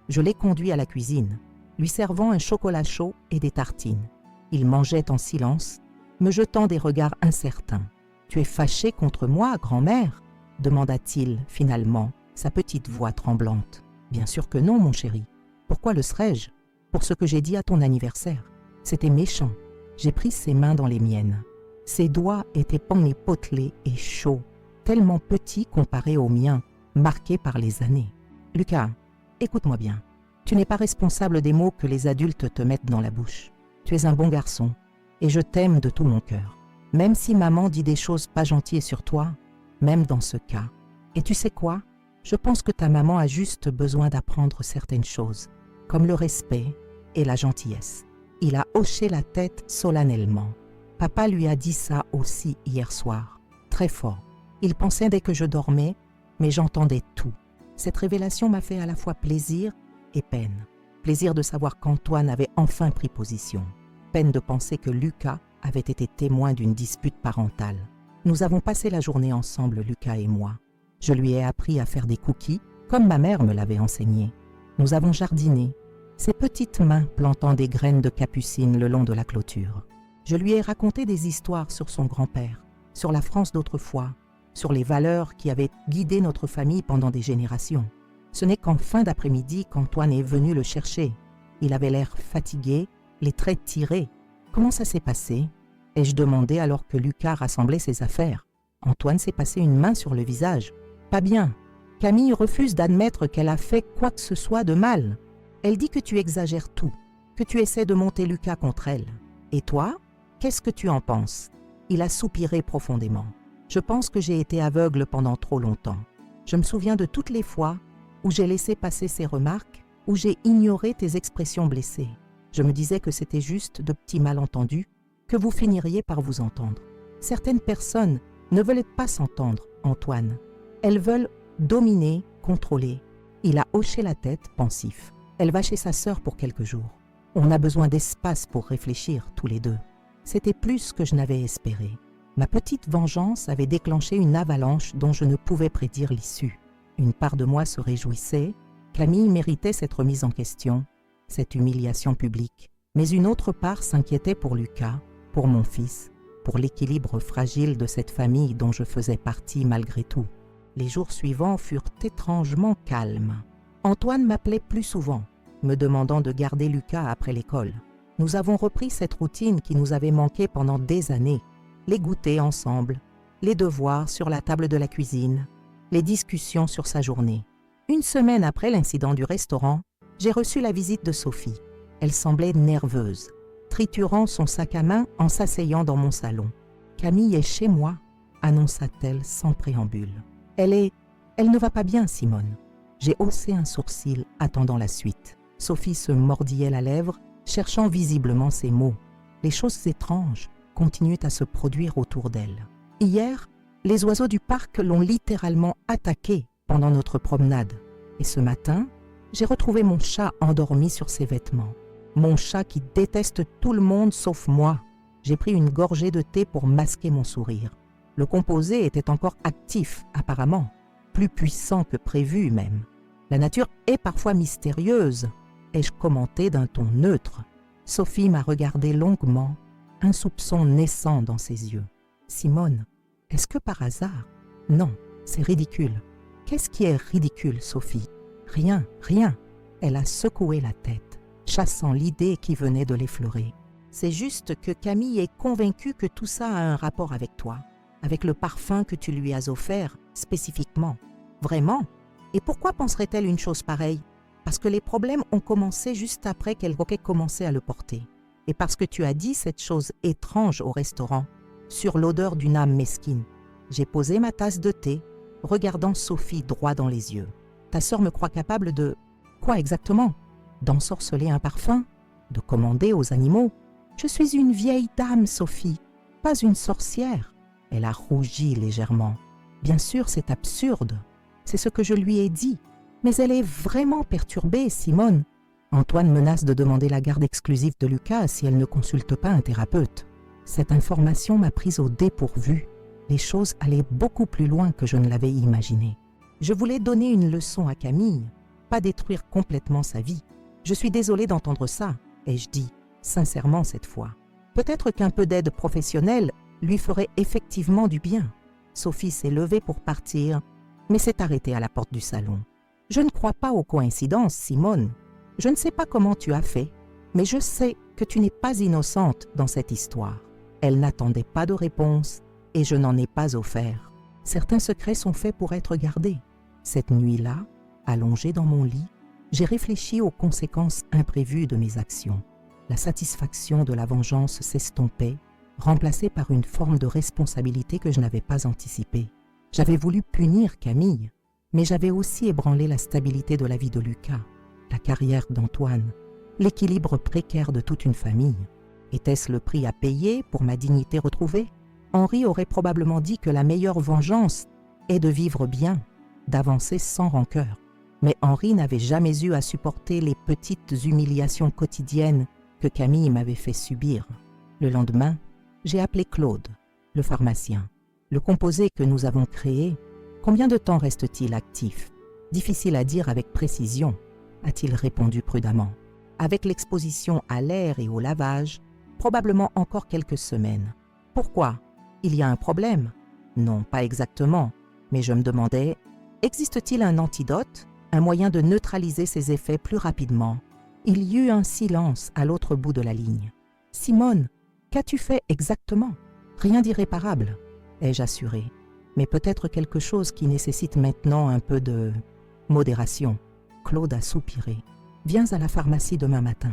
Je l'ai conduit à la cuisine, lui servant un chocolat chaud et des tartines. Il mangeait en silence, me jetant des regards incertains. « Tu es fâchée contre moi, grand-mère ?» demanda-t-il finalement, sa petite voix tremblante. « Bien sûr que non, mon chéri. Pourquoi le serais-je? Pour ce que j'ai dit à ton anniversaire. C'était méchant. » J'ai pris ses mains dans les miennes. Ses doigts étaient potelés et chauds, tellement petits comparés aux miens, marqués par les années. « Lucas, écoute-moi bien. Tu n'es pas responsable des mots que les adultes te mettent dans la bouche. Tu es un bon garçon, et je t'aime de tout mon cœur. Même si maman dit des choses pas gentilles sur toi, même dans ce cas. Et tu sais quoi? Je pense que ta maman a juste besoin d'apprendre certaines choses, comme le respect et la gentillesse. » Il a hoché la tête solennellement. Papa lui a dit ça aussi hier soir, très fort. Il pensait dès que je dormais, mais j'entendais tout. Cette révélation m'a fait à la fois plaisir et peine. Plaisir de savoir qu'Antoine avait enfin pris position. Peine de penser que Lucas avait été témoin d'une dispute parentale. Nous avons passé la journée ensemble, Lucas et moi. Je lui ai appris à faire des cookies, comme ma mère me l'avait enseigné. Nous avons jardiné, ses petites mains plantant des graines de capucine le long de la clôture. Je lui ai raconté des histoires sur son grand-père, sur la France d'autrefois, sur les valeurs qui avaient guidé notre famille pendant des générations. Ce n'est qu'en fin d'après-midi qu'Antoine est venu le chercher. Il avait l'air fatigué, les traits tirés. Comment ça s'est passé? Ai-je demandé alors que Lucas rassemblait ses affaires. Antoine s'est passé une main sur le visage. Pas bien. Camille refuse d'admettre qu'elle a fait quoi que ce soit de mal. Elle dit que tu exagères tout, que tu essaies de monter Lucas contre elle. Et toi, qu'est-ce que tu en penses? Il a soupiré profondément. Je pense que j'ai été aveugle pendant trop longtemps. Je me souviens de toutes les fois où j'ai laissé passer ces remarques, où j'ai ignoré tes expressions blessées. Je me disais que c'était juste de petits malentendus, que vous finiriez par vous entendre. Certaines personnes ne veulent pas s'entendre, Antoine. Elles veulent dominer, contrôler. Il a hoché la tête, pensif. Elle va chez sa sœur pour quelques jours. On a besoin d'espace pour réfléchir, tous les deux. C'était plus que je n'avais espéré. Ma petite vengeance avait déclenché une avalanche dont je ne pouvais prédire l'issue. Une part de moi se réjouissait. Camille méritait cette remise en question, cette humiliation publique. Mais une autre part s'inquiétait pour Lucas, pour mon fils, pour l'équilibre fragile de cette famille dont je faisais partie malgré tout. Les jours suivants furent étrangement calmes. Antoine m'appelait plus souvent, me demandant de garder Lucas après l'école. Nous avons repris cette routine qui nous avait manqué pendant des années. Les goûters ensemble, les devoirs sur la table de la cuisine, les discussions sur sa journée. Une semaine après l'incident du restaurant, j'ai reçu la visite de Sophie. Elle semblait nerveuse, triturant son sac à main en s'asseyant dans mon salon. « Camille est chez moi », annonça-t-elle sans préambule. « Elle ne va pas bien, Simone. » J'ai haussé un sourcil, attendant la suite. Sophie se mordillait la lèvre, cherchant visiblement ses mots. Les choses étranges continuent à se produire autour d'elle. Hier, les oiseaux du parc l'ont littéralement attaquée pendant notre promenade. Et ce matin, j'ai retrouvé mon chat endormi sur ses vêtements. Mon chat qui déteste tout le monde sauf moi. J'ai pris une gorgée de thé pour masquer mon sourire. Le composé était encore actif, apparemment, plus puissant que prévu même. La nature est parfois mystérieuse, ai-je commenté d'un ton neutre. Sophie m'a regardé longuement, un soupçon naissant dans ses yeux. Simone, est-ce que par hasard? Non, c'est ridicule. Qu'est-ce qui est ridicule, Sophie? Rien, rien. Elle a secoué la tête, chassant l'idée qui venait de l'effleurer. C'est juste que Camille est convaincue que tout ça a un rapport avec toi, avec le parfum que tu lui as offert spécifiquement. Vraiment? Et pourquoi penserait-elle une chose pareille? Parce que les problèmes ont commencé juste après qu'elle ait commencé à le porter. Et parce que tu as dit cette chose étrange au restaurant, sur l'odeur d'une âme mesquine. J'ai posé ma tasse de thé, regardant Sophie droit dans les yeux. Ta sœur me croit capable de... Quoi exactement? D'ensorceler un parfum? De commander aux animaux? Je suis une vieille dame, Sophie, pas une sorcière. Elle a rougi légèrement. Bien sûr, c'est absurde. C'est ce que je lui ai dit. Mais elle est vraiment perturbée, Simone. Antoine menace de demander la garde exclusive de Lucas si elle ne consulte pas un thérapeute. Cette information m'a prise au dépourvu. Les choses allaient beaucoup plus loin que je ne l'avais imaginé. Je voulais donner une leçon à Camille, pas détruire complètement sa vie. Je suis désolée d'entendre ça, ai-je dit, sincèrement cette fois. Peut-être qu'un peu d'aide professionnelle lui ferait effectivement du bien. Sophie s'est levée pour partir, mais s'est arrêtée à la porte du salon. Je ne crois pas aux coïncidences, Simone. Je ne sais pas comment tu as fait, mais je sais que tu n'es pas innocente dans cette histoire. Elle n'attendait pas de réponse et je n'en ai pas offert. Certains secrets sont faits pour être gardés. Cette nuit-là, allongée dans mon lit, j'ai réfléchi aux conséquences imprévues de mes actions. La satisfaction de la vengeance s'estompait, remplacée par une forme de responsabilité que je n'avais pas anticipée. J'avais voulu punir Camille, mais j'avais aussi ébranlé la stabilité de la vie de Lucas, la carrière d'Antoine, l'équilibre précaire de toute une famille. Était-ce le prix à payer pour ma dignité retrouvée? Henri aurait probablement dit que la meilleure vengeance est de vivre bien, d'avancer sans rancœur. Mais Henri n'avait jamais eu à supporter les petites humiliations quotidiennes que Camille m'avait fait subir. Le lendemain, j'ai appelé Claude, le pharmacien. Le composé que nous avons créé, combien de temps reste-t-il actif? Difficile à dire avec précision, a-t-il répondu prudemment. Avec l'exposition à l'air et au lavage, probablement encore quelques semaines. Pourquoi? Il y a un problème? Non, pas exactement, mais je me demandais, existe-t-il un antidote, un moyen de neutraliser ces effets plus rapidement? Il y eut un silence à l'autre bout de la ligne. Simone, qu'as-tu fait exactement? Rien d'irréparable, ai-je assuré, mais peut-être quelque chose qui nécessite maintenant un peu de modération. Claude a soupiré. Viens à la pharmacie demain matin.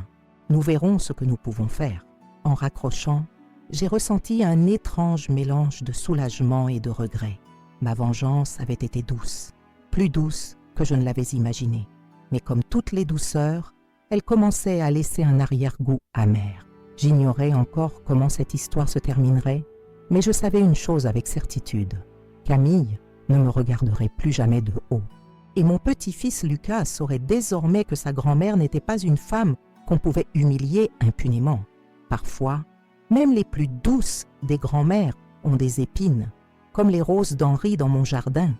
Nous verrons ce que nous pouvons faire. En raccrochant, j'ai ressenti un étrange mélange de soulagement et de regret. Ma vengeance avait été douce, plus douce que je ne l'avais imaginé. Mais comme toutes les douceurs, elle commençait à laisser un arrière-goût amer. J'ignorais encore comment cette histoire se terminerait, mais je savais une chose avec certitude. Camille ne me regarderait plus jamais de haut. Et mon petit-fils Lucas saurait désormais que sa grand-mère n'était pas une femme qu'on pouvait humilier impunément. Parfois, même les plus douces des grand-mères ont des épines, comme les roses d'Henri dans mon jardin,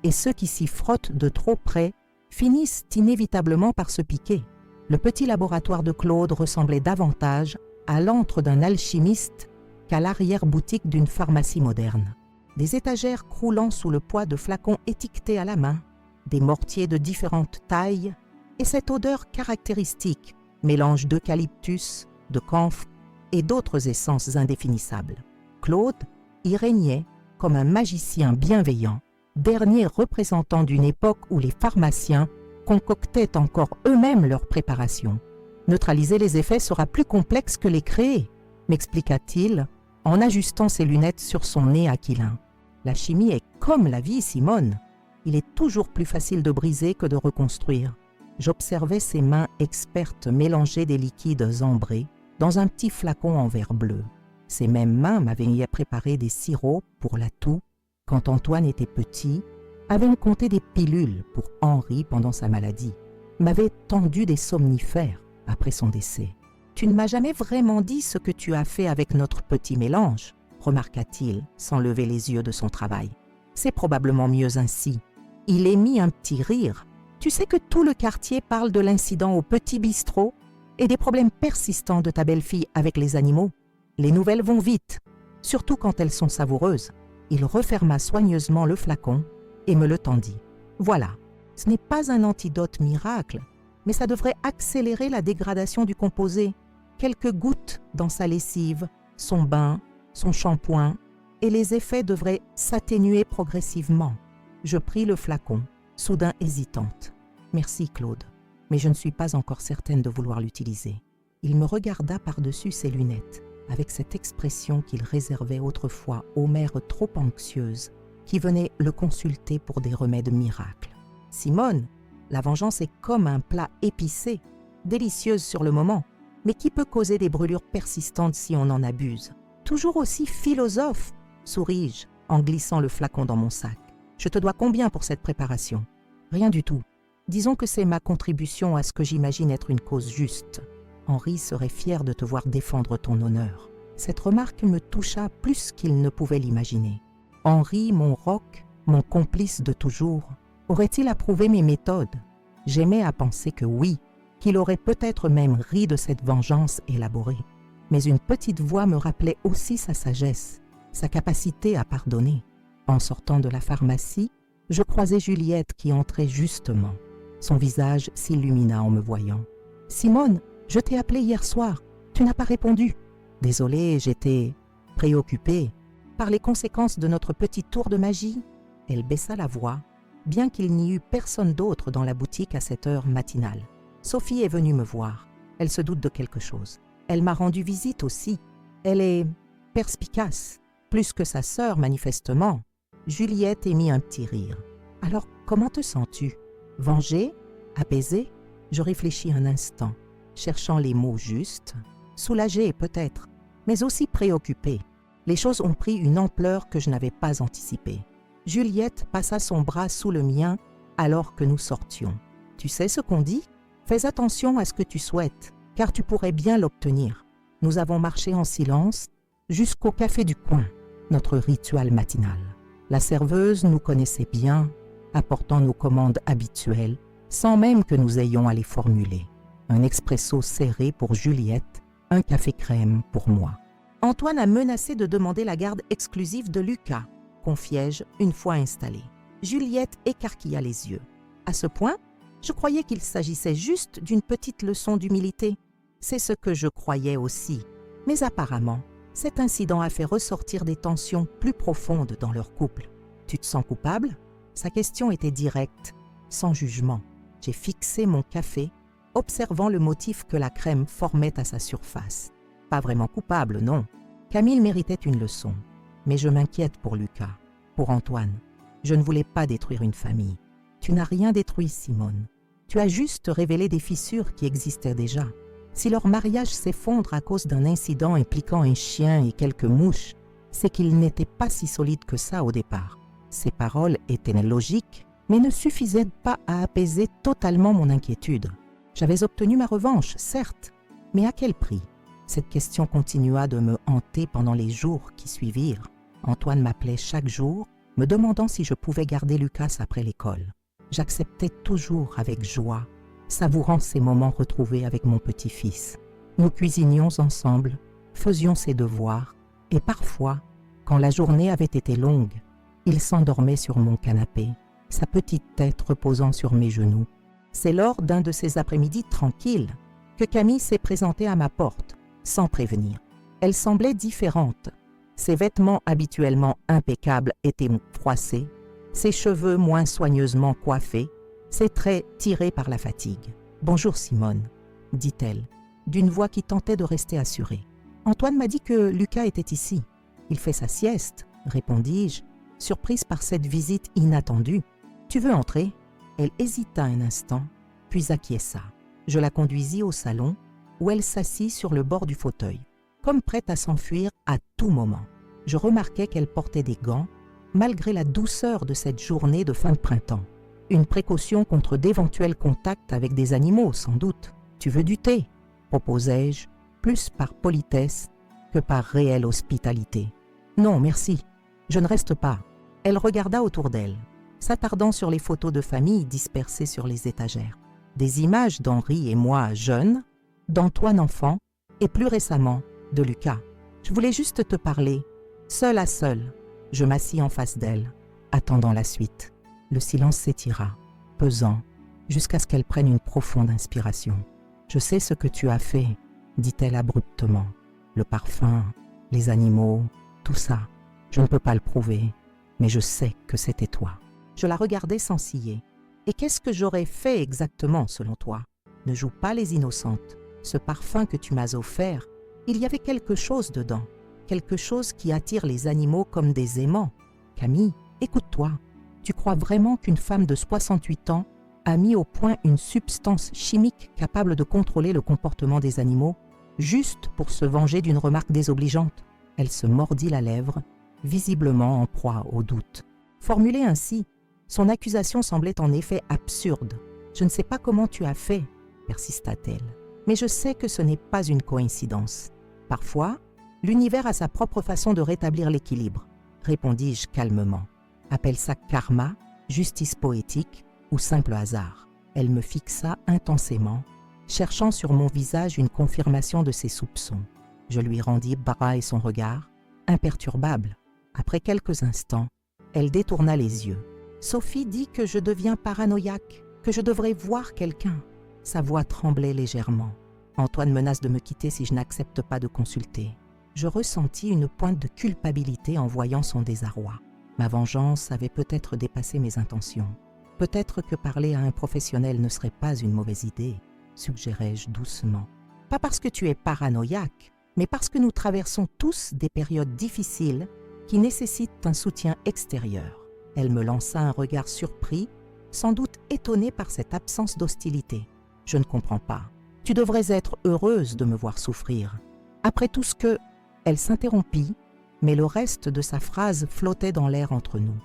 et ceux qui s'y frottent de trop près finissent inévitablement par se piquer. Le petit laboratoire de Claude ressemblait davantage à l'antre d'un alchimiste qu'à l'arrière-boutique d'une pharmacie moderne. Des étagères croulant sous le poids de flacons étiquetés à la main, des mortiers de différentes tailles et cette odeur caractéristique, mélange d'eucalyptus, de camphre et d'autres essences indéfinissables. Claude y régnait comme un magicien bienveillant, dernier représentant d'une époque où les pharmaciens concoctaient encore eux-mêmes leurs préparations. Neutraliser les effets sera plus complexe que les créer, m'expliqua-t-il en ajustant ses lunettes sur son nez aquilin. La chimie est comme la vie, Simone. Il est toujours plus facile de briser que de reconstruire. J'observais ses mains expertes mélanger des liquides ambrés dans un petit flacon en verre bleu. Ces mêmes mains m'avaient préparé des sirops pour la toux quand Antoine était petit, avaient compté des pilules pour Henri pendant sa maladie, m'avaient tendu des somnifères après son décès. Tu ne m'as jamais vraiment dit ce que tu as fait avec notre petit mélange, remarqua-t-il sans lever les yeux de son travail. C'est probablement mieux ainsi. Il émit un petit rire. Tu sais que tout le quartier parle de l'incident au petit bistrot et des problèmes persistants de ta belle-fille avec les animaux. Les nouvelles vont vite, surtout quand elles sont savoureuses. Il referma soigneusement le flacon et me le tendit. Voilà, ce n'est pas un antidote miracle, mais ça devrait accélérer la dégradation du composé. Quelques gouttes dans sa lessive, son bain, son shampoing, et les effets devraient s'atténuer progressivement. Je pris le flacon, soudain hésitante. Merci Claude, mais je ne suis pas encore certaine de vouloir l'utiliser. Il me regarda par-dessus ses lunettes, avec cette expression qu'il réservait autrefois aux mères trop anxieuses qui venaient le consulter pour des remèdes miracles. Simone, la vengeance est comme un plat épicé, délicieuse sur le moment, mais qui peut causer des brûlures persistantes si on en abuse. Toujours aussi philosophe, souris-je en glissant le flacon dans mon sac. Je te dois combien pour cette préparation? Rien du tout. Disons que c'est ma contribution à ce que j'imagine être une cause juste. Henri serait fier de te voir défendre ton honneur. Cette remarque me toucha plus qu'il ne pouvait l'imaginer. Henri, mon roc, mon complice de toujours, aurait-il approuvé mes méthodes? J'aimais à penser que oui, qu'il aurait peut-être même ri de cette vengeance élaborée. Mais une petite voix me rappelait aussi sa sagesse, sa capacité à pardonner. En sortant de la pharmacie, je croisai Juliette qui entrait justement. Son visage s'illumina en me voyant. « Simone, je t'ai appelé hier soir. Tu n'as pas répondu. » Désolée, j'étais préoccupée par les conséquences de notre petit tour de magie. Elle baissa la voix, bien qu'il n'y eût personne d'autre dans la boutique à cette heure matinale. Sophie est venue me voir. Elle se doute de quelque chose. Elle m'a rendu visite aussi. Elle est perspicace, plus que sa sœur manifestement. Juliette émit un petit rire. « Alors, comment te sens-tu? Vengée? Apaisée ?» Je réfléchis un instant, cherchant les mots justes. Soulagée peut-être, mais aussi préoccupée. Les choses ont pris une ampleur que je n'avais pas anticipée. Juliette passa son bras sous le mien alors que nous sortions. « Tu sais ce qu'on dit? Fais attention à ce que tu souhaites, car tu pourrais bien l'obtenir. » Nous avons marché en silence jusqu'au café du coin, notre rituel matinal. La serveuse nous connaissait bien, apportant nos commandes habituelles, sans même que nous ayons à les formuler. Un expresso serré pour Juliette, un café crème pour moi. Antoine a menacé de demander la garde exclusive de Lucas, confiai-je une fois installé. Juliette écarquilla les yeux. À ce point, je croyais qu'il s'agissait juste d'une petite leçon d'humilité. C'est ce que je croyais aussi. Mais apparemment, cet incident a fait ressortir des tensions plus profondes dans leur couple. « Tu te sens coupable ?» Sa question était directe, sans jugement. J'ai fixé mon café, observant le motif que la crème formait à sa surface. Pas vraiment coupable, non. Camille méritait une leçon. Mais je m'inquiète pour Lucas, pour Antoine. Je ne voulais pas détruire une famille. Tu n'as rien détruit, Simone. Tu as juste révélé des fissures qui existaient déjà. Si leur mariage s'effondre à cause d'un incident impliquant un chien et quelques mouches, c'est qu'il n'était pas si solide que ça au départ. Ces paroles étaient logiques, mais ne suffisaient pas à apaiser totalement mon inquiétude. J'avais obtenu ma revanche, certes, mais à quel prix? Cette question continua de me hanter pendant les jours qui suivirent. Antoine m'appelait chaque jour, me demandant si je pouvais garder Lucas après l'école. J'acceptais toujours avec joie, savourant ces moments retrouvés avec mon petit-fils. Nous cuisinions ensemble, faisions ses devoirs, et parfois, quand la journée avait été longue, il s'endormait sur mon canapé, sa petite tête reposant sur mes genoux. C'est lors d'un de ces après-midi tranquilles que Camille s'est présentée à ma porte, sans prévenir. Elle semblait différente. Ses vêtements habituellement impeccables étaient froissés, ses cheveux moins soigneusement coiffés, ses traits tirés par la fatigue. « Bonjour Simone », dit-elle, d'une voix qui tentait de rester assurée. « Antoine m'a dit que Lucas était ici. Il fait sa sieste », répondis-je, surprise par cette visite inattendue. « Tu veux entrer ?» Elle hésita un instant, puis acquiesça. Je la conduisis au salon, où elle s'assit sur le bord du fauteuil, comme prête à s'enfuir à tout moment. Je remarquai qu'elle portait des gants, malgré la douceur de cette journée de fin de printemps. Une précaution contre d'éventuels contacts avec des animaux, sans doute. « Tu veux du thé ?» proposai-je, plus par politesse que par réelle hospitalité. « Non, merci, je ne reste pas. » Elle regarda autour d'elle, s'attardant sur les photos de famille dispersées sur les étagères. Des images d'Henri et moi jeunes, d'Antoine enfant et plus récemment de Lucas. Je voulais juste te parler, seul à seul. Je m'assis en face d'elle, attendant la suite. Le silence s'étira, pesant, jusqu'à ce qu'elle prenne une profonde inspiration. « Je sais ce que tu as fait, » dit-elle abruptement. « Le parfum, les animaux, tout ça. Je ne peux pas le prouver, mais je sais que c'était toi. » Je la regardais sans ciller. « Et qu'est-ce que j'aurais fait exactement, selon toi ? Ne joue pas les innocentes. Ce parfum que tu m'as offert, il y avait quelque chose dedans, quelque chose qui attire les animaux comme des aimants. Camille, écoute-toi. Tu crois vraiment qu'une femme de 68 ans a mis au point une substance chimique capable de contrôler le comportement des animaux, juste pour se venger d'une remarque désobligeante ? Elle se mordit la lèvre, visiblement en proie au doute. Formulée ainsi, son accusation semblait en effet absurde. « Je ne sais pas comment tu as fait, » persista-t-elle, « mais je sais que ce n'est pas une coïncidence. Parfois, l'univers a sa propre façon de rétablir l'équilibre, » répondis-je calmement. « Appelle ça karma, justice poétique ou simple hasard. » Elle me fixa intensément, cherchant sur mon visage une confirmation de ses soupçons. Je lui rendis bras et son regard, imperturbable. Après quelques instants, elle détourna les yeux. « Sophie dit que je deviens paranoïaque, que je devrais voir quelqu'un. » Sa voix tremblait légèrement. « Antoine menace de me quitter si je n'accepte pas de consulter. » Je ressentis une pointe de culpabilité en voyant son désarroi. Ma vengeance avait peut-être dépassé mes intentions. Peut-être que parler à un professionnel ne serait pas une mauvaise idée, suggérai-je doucement. Pas parce que tu es paranoïaque, mais parce que nous traversons tous des périodes difficiles qui nécessitent un soutien extérieur. Elle me lança un regard surpris, sans doute étonné par cette absence d'hostilité. Je ne comprends pas. Tu devrais être heureuse de me voir souffrir. Après tout ce que... Elle s'interrompit, mais le reste de sa phrase flottait dans l'air entre nous.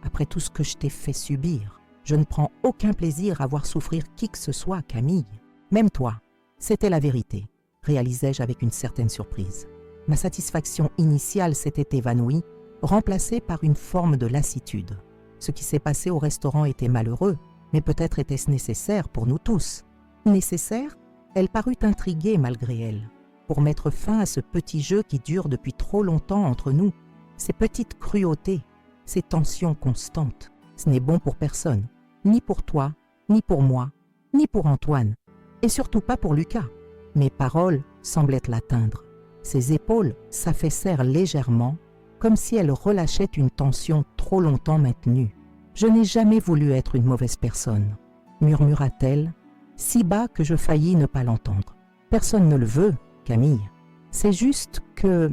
Après tout ce que je t'ai fait subir, je ne prends aucun plaisir à voir souffrir qui que ce soit, Camille. Même toi. C'était la vérité, réalisai-je avec une certaine surprise. Ma satisfaction initiale s'était évanouie, remplacée par une forme de lassitude. Ce qui s'est passé au restaurant était malheureux, mais peut-être était-ce nécessaire pour nous tous. Nécessaire ? Elle parut intriguée malgré elle. Pour mettre fin à ce petit jeu qui dure depuis trop longtemps entre nous, ces petites cruautés, ces tensions constantes. Ce n'est bon pour personne, ni pour toi, ni pour moi, ni pour Antoine, et surtout pas pour Lucas. Mes paroles semblaient l'atteindre. Ses épaules s'affaissèrent légèrement, comme si elle relâchait une tension trop longtemps maintenue. « Je n'ai jamais voulu être une mauvaise personne, » murmura-t-elle, si bas que je faillis ne pas l'entendre. « Personne ne le veut, Camille. C'est juste que,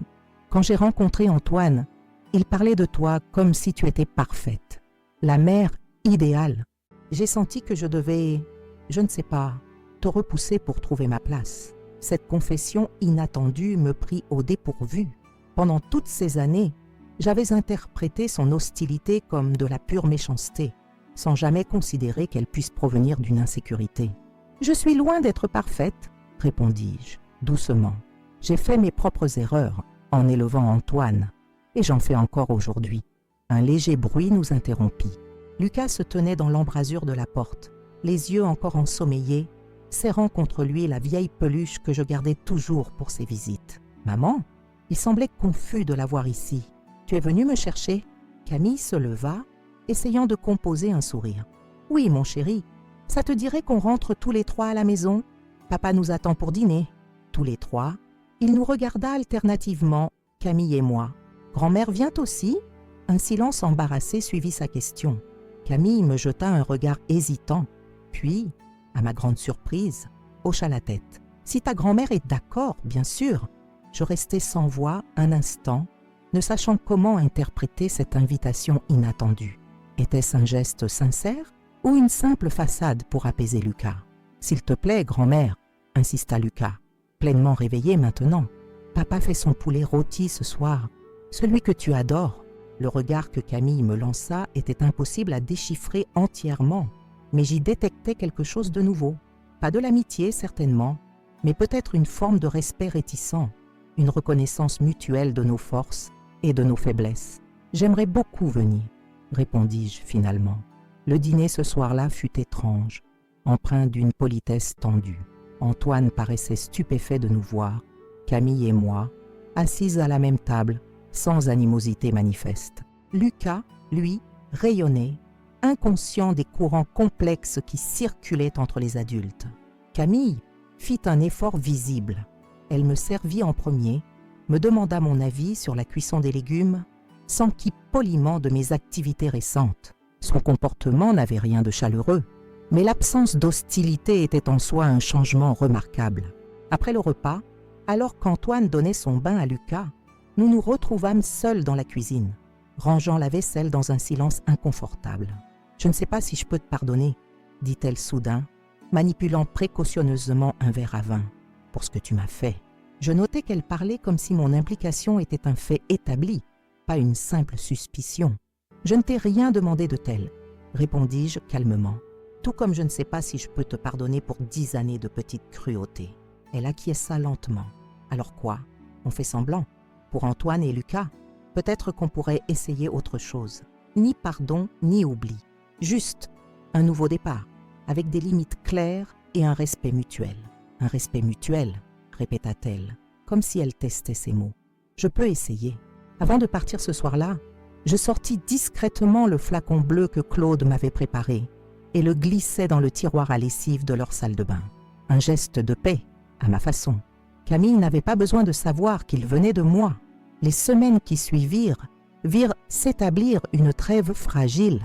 quand j'ai rencontré Antoine, il parlait de toi comme si tu étais parfaite, la mère idéale. J'ai senti que je devais, je ne sais pas, te repousser pour trouver ma place. Cette confession inattendue me prit au dépourvu. Pendant toutes ces années, j'avais interprété son hostilité comme de la pure méchanceté, sans jamais considérer qu'elle puisse provenir d'une insécurité. « Je suis loin d'être parfaite, » répondis-je, doucement. « J'ai fait mes propres erreurs en élevant Antoine, et j'en fais encore aujourd'hui. » Un léger bruit nous interrompit. Lucas se tenait dans l'embrasure de la porte, les yeux encore ensommeillés, serrant contre lui la vieille peluche que je gardais toujours pour ses visites. « Maman ?» Il semblait confus de la voir ici. « Tu es venue me chercher ?» Camille se leva, essayant de composer un sourire. « Oui, mon chéri, ça te dirait qu'on rentre tous les trois à la maison ? Papa nous attend pour dîner. » Tous les trois, il nous regarda alternativement, Camille et moi. « Grand-mère vient aussi ?» Un silence embarrassé suivit sa question. Camille me jeta un regard hésitant, puis, à ma grande surprise, hocha la tête. « Si ta grand-mère est d'accord, bien sûr. » Je restai sans voix un instant, ne sachant comment interpréter cette invitation inattendue. Était-ce un geste sincère ou une simple façade pour apaiser Lucas ? « S'il te plaît, grand-mère, » insista Lucas, pleinement réveillé maintenant. « Papa fait son poulet rôti ce soir, celui que tu adores. » Le regard que Camille me lança était impossible à déchiffrer entièrement, mais j'y détectais quelque chose de nouveau. Pas de l'amitié, certainement, mais peut-être une forme de respect réticent, une reconnaissance mutuelle de nos forces et de nos faiblesses. J'aimerais beaucoup venir, répondis-je finalement. Le dîner ce soir-là fut étrange, empreint d'une politesse tendue. Antoine paraissait stupéfait de nous voir, Camille et moi, assises à la même table, sans animosité manifeste. Lucas, lui, rayonnait, inconscient des courants complexes qui circulaient entre les adultes. Camille fit un effort visible. Elle me servit en premier, me demanda mon avis sur la cuisson des légumes, s'enquit poliment de mes activités récentes. Son comportement n'avait rien de chaleureux, mais l'absence d'hostilité était en soi un changement remarquable. Après le repas, alors qu'Antoine donnait son bain à Lucas, nous nous retrouvâmes seuls dans la cuisine, rangeant la vaisselle dans un silence inconfortable. « Je ne sais pas si je peux te pardonner, » dit-elle soudain, manipulant précautionneusement un verre à vin, « pour ce que tu m'as fait. » Je notais qu'elle parlait comme si mon implication était un fait établi, pas une simple suspicion. « Je ne t'ai rien demandé de tel, » répondis-je calmement, tout comme je ne sais pas si je peux te pardonner pour 10 années de petite cruauté. Elle acquiesça lentement. « Alors quoi? On fait semblant? Pour Antoine et Lucas, peut-être qu'on pourrait essayer autre chose. Ni pardon, ni oubli. Juste un nouveau départ, avec des limites claires et un respect mutuel. »« Un respect mutuel », répéta-t-elle, comme si elle testait ses mots. « Je peux essayer. » Avant de partir ce soir-là, je sortis discrètement le flacon bleu que Claude m'avait préparé et le glissai dans le tiroir à lessive de leur salle de bain. Un geste de paix, à ma façon. Camille n'avait pas besoin de savoir qu'il venait de moi. Les semaines qui suivirent virent s'établir une trêve fragile.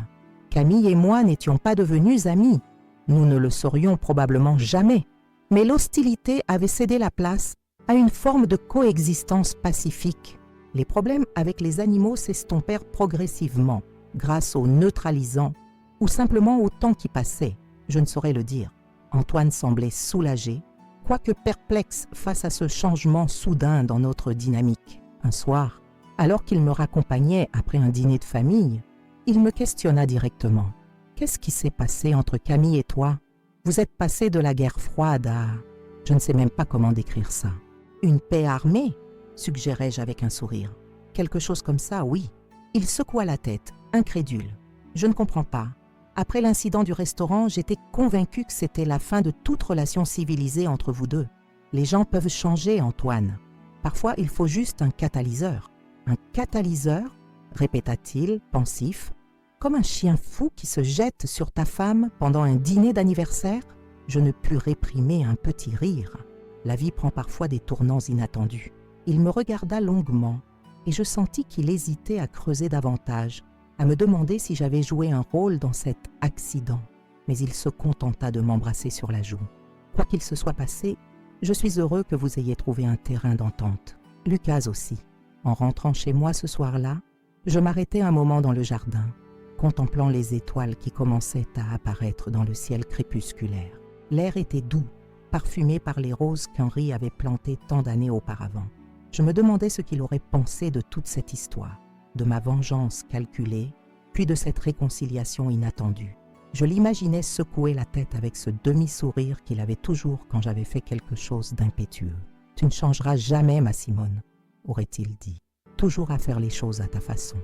Camille et moi n'étions pas devenus amis. Nous ne le serions probablement jamais. Mais l'hostilité avait cédé la place à une forme de coexistence pacifique. Les problèmes avec les animaux s'estompèrent progressivement, grâce aux neutralisants ou simplement au temps qui passait, je ne saurais le dire. Antoine semblait soulagé, quoique perplexe face à ce changement soudain dans notre dynamique. Un soir, alors qu'il me raccompagnait après un dîner de famille, il me questionna directement. « Qu'est-ce qui s'est passé entre Camille et toi? Vous êtes passé de la guerre froide à... Je ne sais même pas comment décrire ça. Une paix armée ?» suggérai-je avec un sourire. « Quelque chose comme ça, oui. » Il secoua la tête, incrédule. « Je ne comprends pas. Après l'incident du restaurant, j'étais convaincu que c'était la fin de toute relation civilisée entre vous deux. Les gens peuvent changer, Antoine. Parfois, il faut juste un catalyseur. »« Un catalyseur ?» répéta-t-il, pensif. « Comme un chien fou qui se jette sur ta femme pendant un dîner d'anniversaire ?» Je ne pus réprimer un petit rire. La vie prend parfois des tournants inattendus. Il me regarda longuement et je sentis qu'il hésitait à creuser davantage, à me demander si j'avais joué un rôle dans cet accident. Mais il se contenta de m'embrasser sur la joue. « Quoi qu'il se soit passé, je suis heureux que vous ayez trouvé un terrain d'entente. Lucas aussi. » En rentrant chez moi ce soir-là, je m'arrêtai un moment dans le jardin, contemplant les étoiles qui commençaient à apparaître dans le ciel crépusculaire. L'air était doux, parfumé par les roses qu'Henri avait plantées tant d'années auparavant. Je me demandais ce qu'il aurait pensé de toute cette histoire, de ma vengeance calculée, puis de cette réconciliation inattendue. Je l'imaginais secouer la tête avec ce demi-sourire qu'il avait toujours quand j'avais fait quelque chose d'impétueux. « Tu ne changeras jamais, ma Simone, » aurait-il dit, « toujours à faire les choses à ta façon.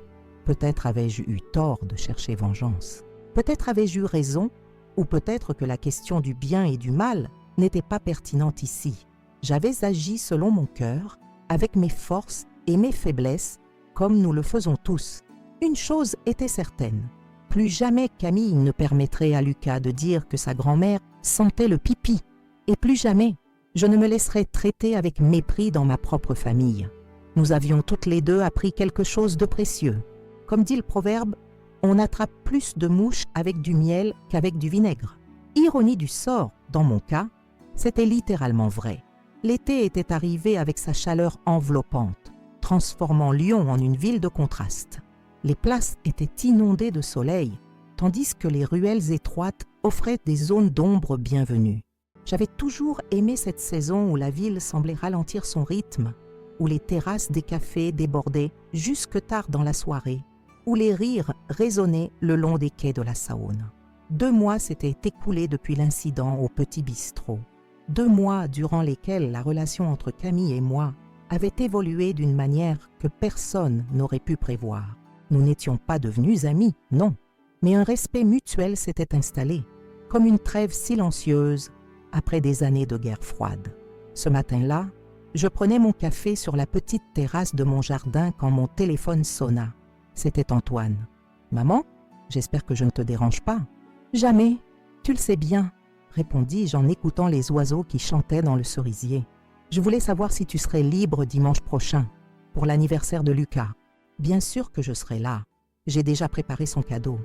Peut-être avais-je eu tort de chercher vengeance. Peut-être avais-je eu raison, ou peut-être que la question du bien et du mal n'était pas pertinente ici. J'avais agi selon mon cœur, avec mes forces et mes faiblesses, comme nous le faisons tous. Une chose était certaine, plus jamais Camille ne permettrait à Lucas de dire que sa grand-mère sentait le pipi, et plus jamais je ne me laisserais traiter avec mépris dans ma propre famille. Nous avions toutes les deux appris quelque chose de précieux. Comme dit le proverbe, on attrape plus de mouches avec du miel qu'avec du vinaigre. Ironie du sort, dans mon cas, c'était littéralement vrai. L'été était arrivé avec sa chaleur enveloppante, transformant Lyon en une ville de contraste. Les places étaient inondées de soleil, tandis que les ruelles étroites offraient des zones d'ombre bienvenues. J'avais toujours aimé cette saison où la ville semblait ralentir son rythme, où les terrasses des cafés débordaient jusque tard dans la soirée, où les rires résonnaient le long des quais de la Saône. 2 mois s'étaient écoulés depuis l'incident au petit bistrot. 2 mois durant lesquels la relation entre Camille et moi avait évolué d'une manière que personne n'aurait pu prévoir. Nous n'étions pas devenus amis, non, mais un respect mutuel s'était installé, comme une trêve silencieuse après des années de guerre froide. Ce matin-là, je prenais mon café sur la petite terrasse de mon jardin quand mon téléphone sonna. C'était Antoine. « Maman, j'espère que je ne te dérange pas. »« Jamais, tu le sais bien, » répondis-je en écoutant les oiseaux qui chantaient dans le cerisier. « Je voulais savoir si tu serais libre dimanche prochain, pour l'anniversaire de Lucas. » « Bien sûr que je serai là. J'ai déjà préparé son cadeau.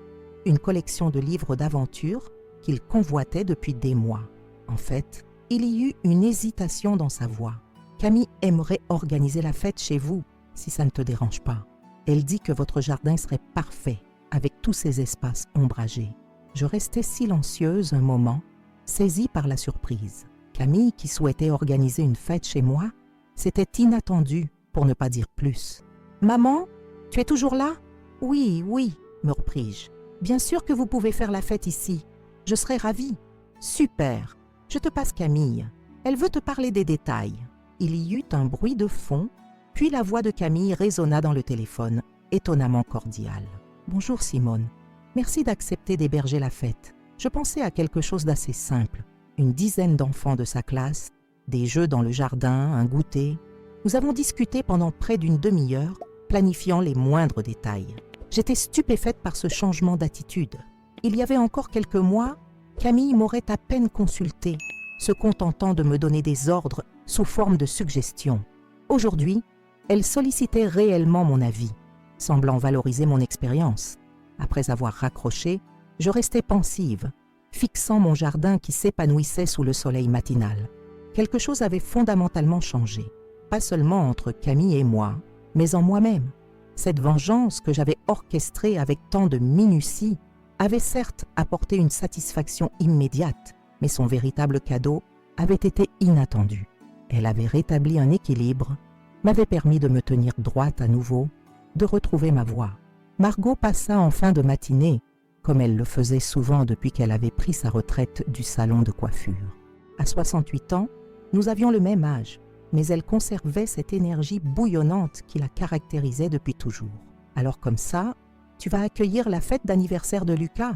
Une collection de livres d'aventure qu'il convoitait depuis des mois. En fait, il y eut une hésitation dans sa voix. « Camille aimerait organiser la fête chez vous, si ça ne te dérange pas. Elle dit que votre jardin serait parfait, avec tous ces espaces ombragés. » Je restais silencieuse un moment, saisie par la surprise. Camille, qui souhaitait organiser une fête chez moi, c'était inattendu, pour ne pas dire plus. « Maman, tu es toujours là ? » ?»« Oui, oui, » me repris-je. « Bien sûr que vous pouvez faire la fête ici. Je serai ravie. »« Super. Je te passe Camille. Elle veut te parler des détails. » Il y eut un bruit de fond, puis la voix de Camille résonna dans le téléphone, étonnamment cordiale. « Bonjour Simone. Merci d'accepter d'héberger la fête. Je pensais à quelque chose d'assez simple. Une dizaine d'enfants de sa classe, des jeux dans le jardin, un goûter. Nous avons discuté pendant près d'une demi-heure, planifiant les moindres détails. J'étais stupéfaite par ce changement d'attitude. Il y avait encore quelques mois, Camille m'aurait à peine consultée, se contentant de me donner des ordres sous forme de suggestions. Aujourd'hui, elle sollicitait réellement mon avis, semblant valoriser mon expérience. Après avoir raccroché, je restais pensive, fixant mon jardin qui s'épanouissait sous le soleil matinal. Quelque chose avait fondamentalement changé, pas seulement entre Camille et moi, mais en moi-même. Cette vengeance que j'avais orchestrée avec tant de minutie avait certes apporté une satisfaction immédiate, mais son véritable cadeau avait été inattendu. Elle avait rétabli un équilibre, m'avait permis de me tenir droite à nouveau, de retrouver ma voix. Margot passa en fin de matinée, comme elle le faisait souvent depuis qu'elle avait pris sa retraite du salon de coiffure. À 68 ans, nous avions le même âge, mais elle conservait cette énergie bouillonnante qui la caractérisait depuis toujours. « Alors comme ça, tu vas accueillir la fête d'anniversaire de Lucas ?»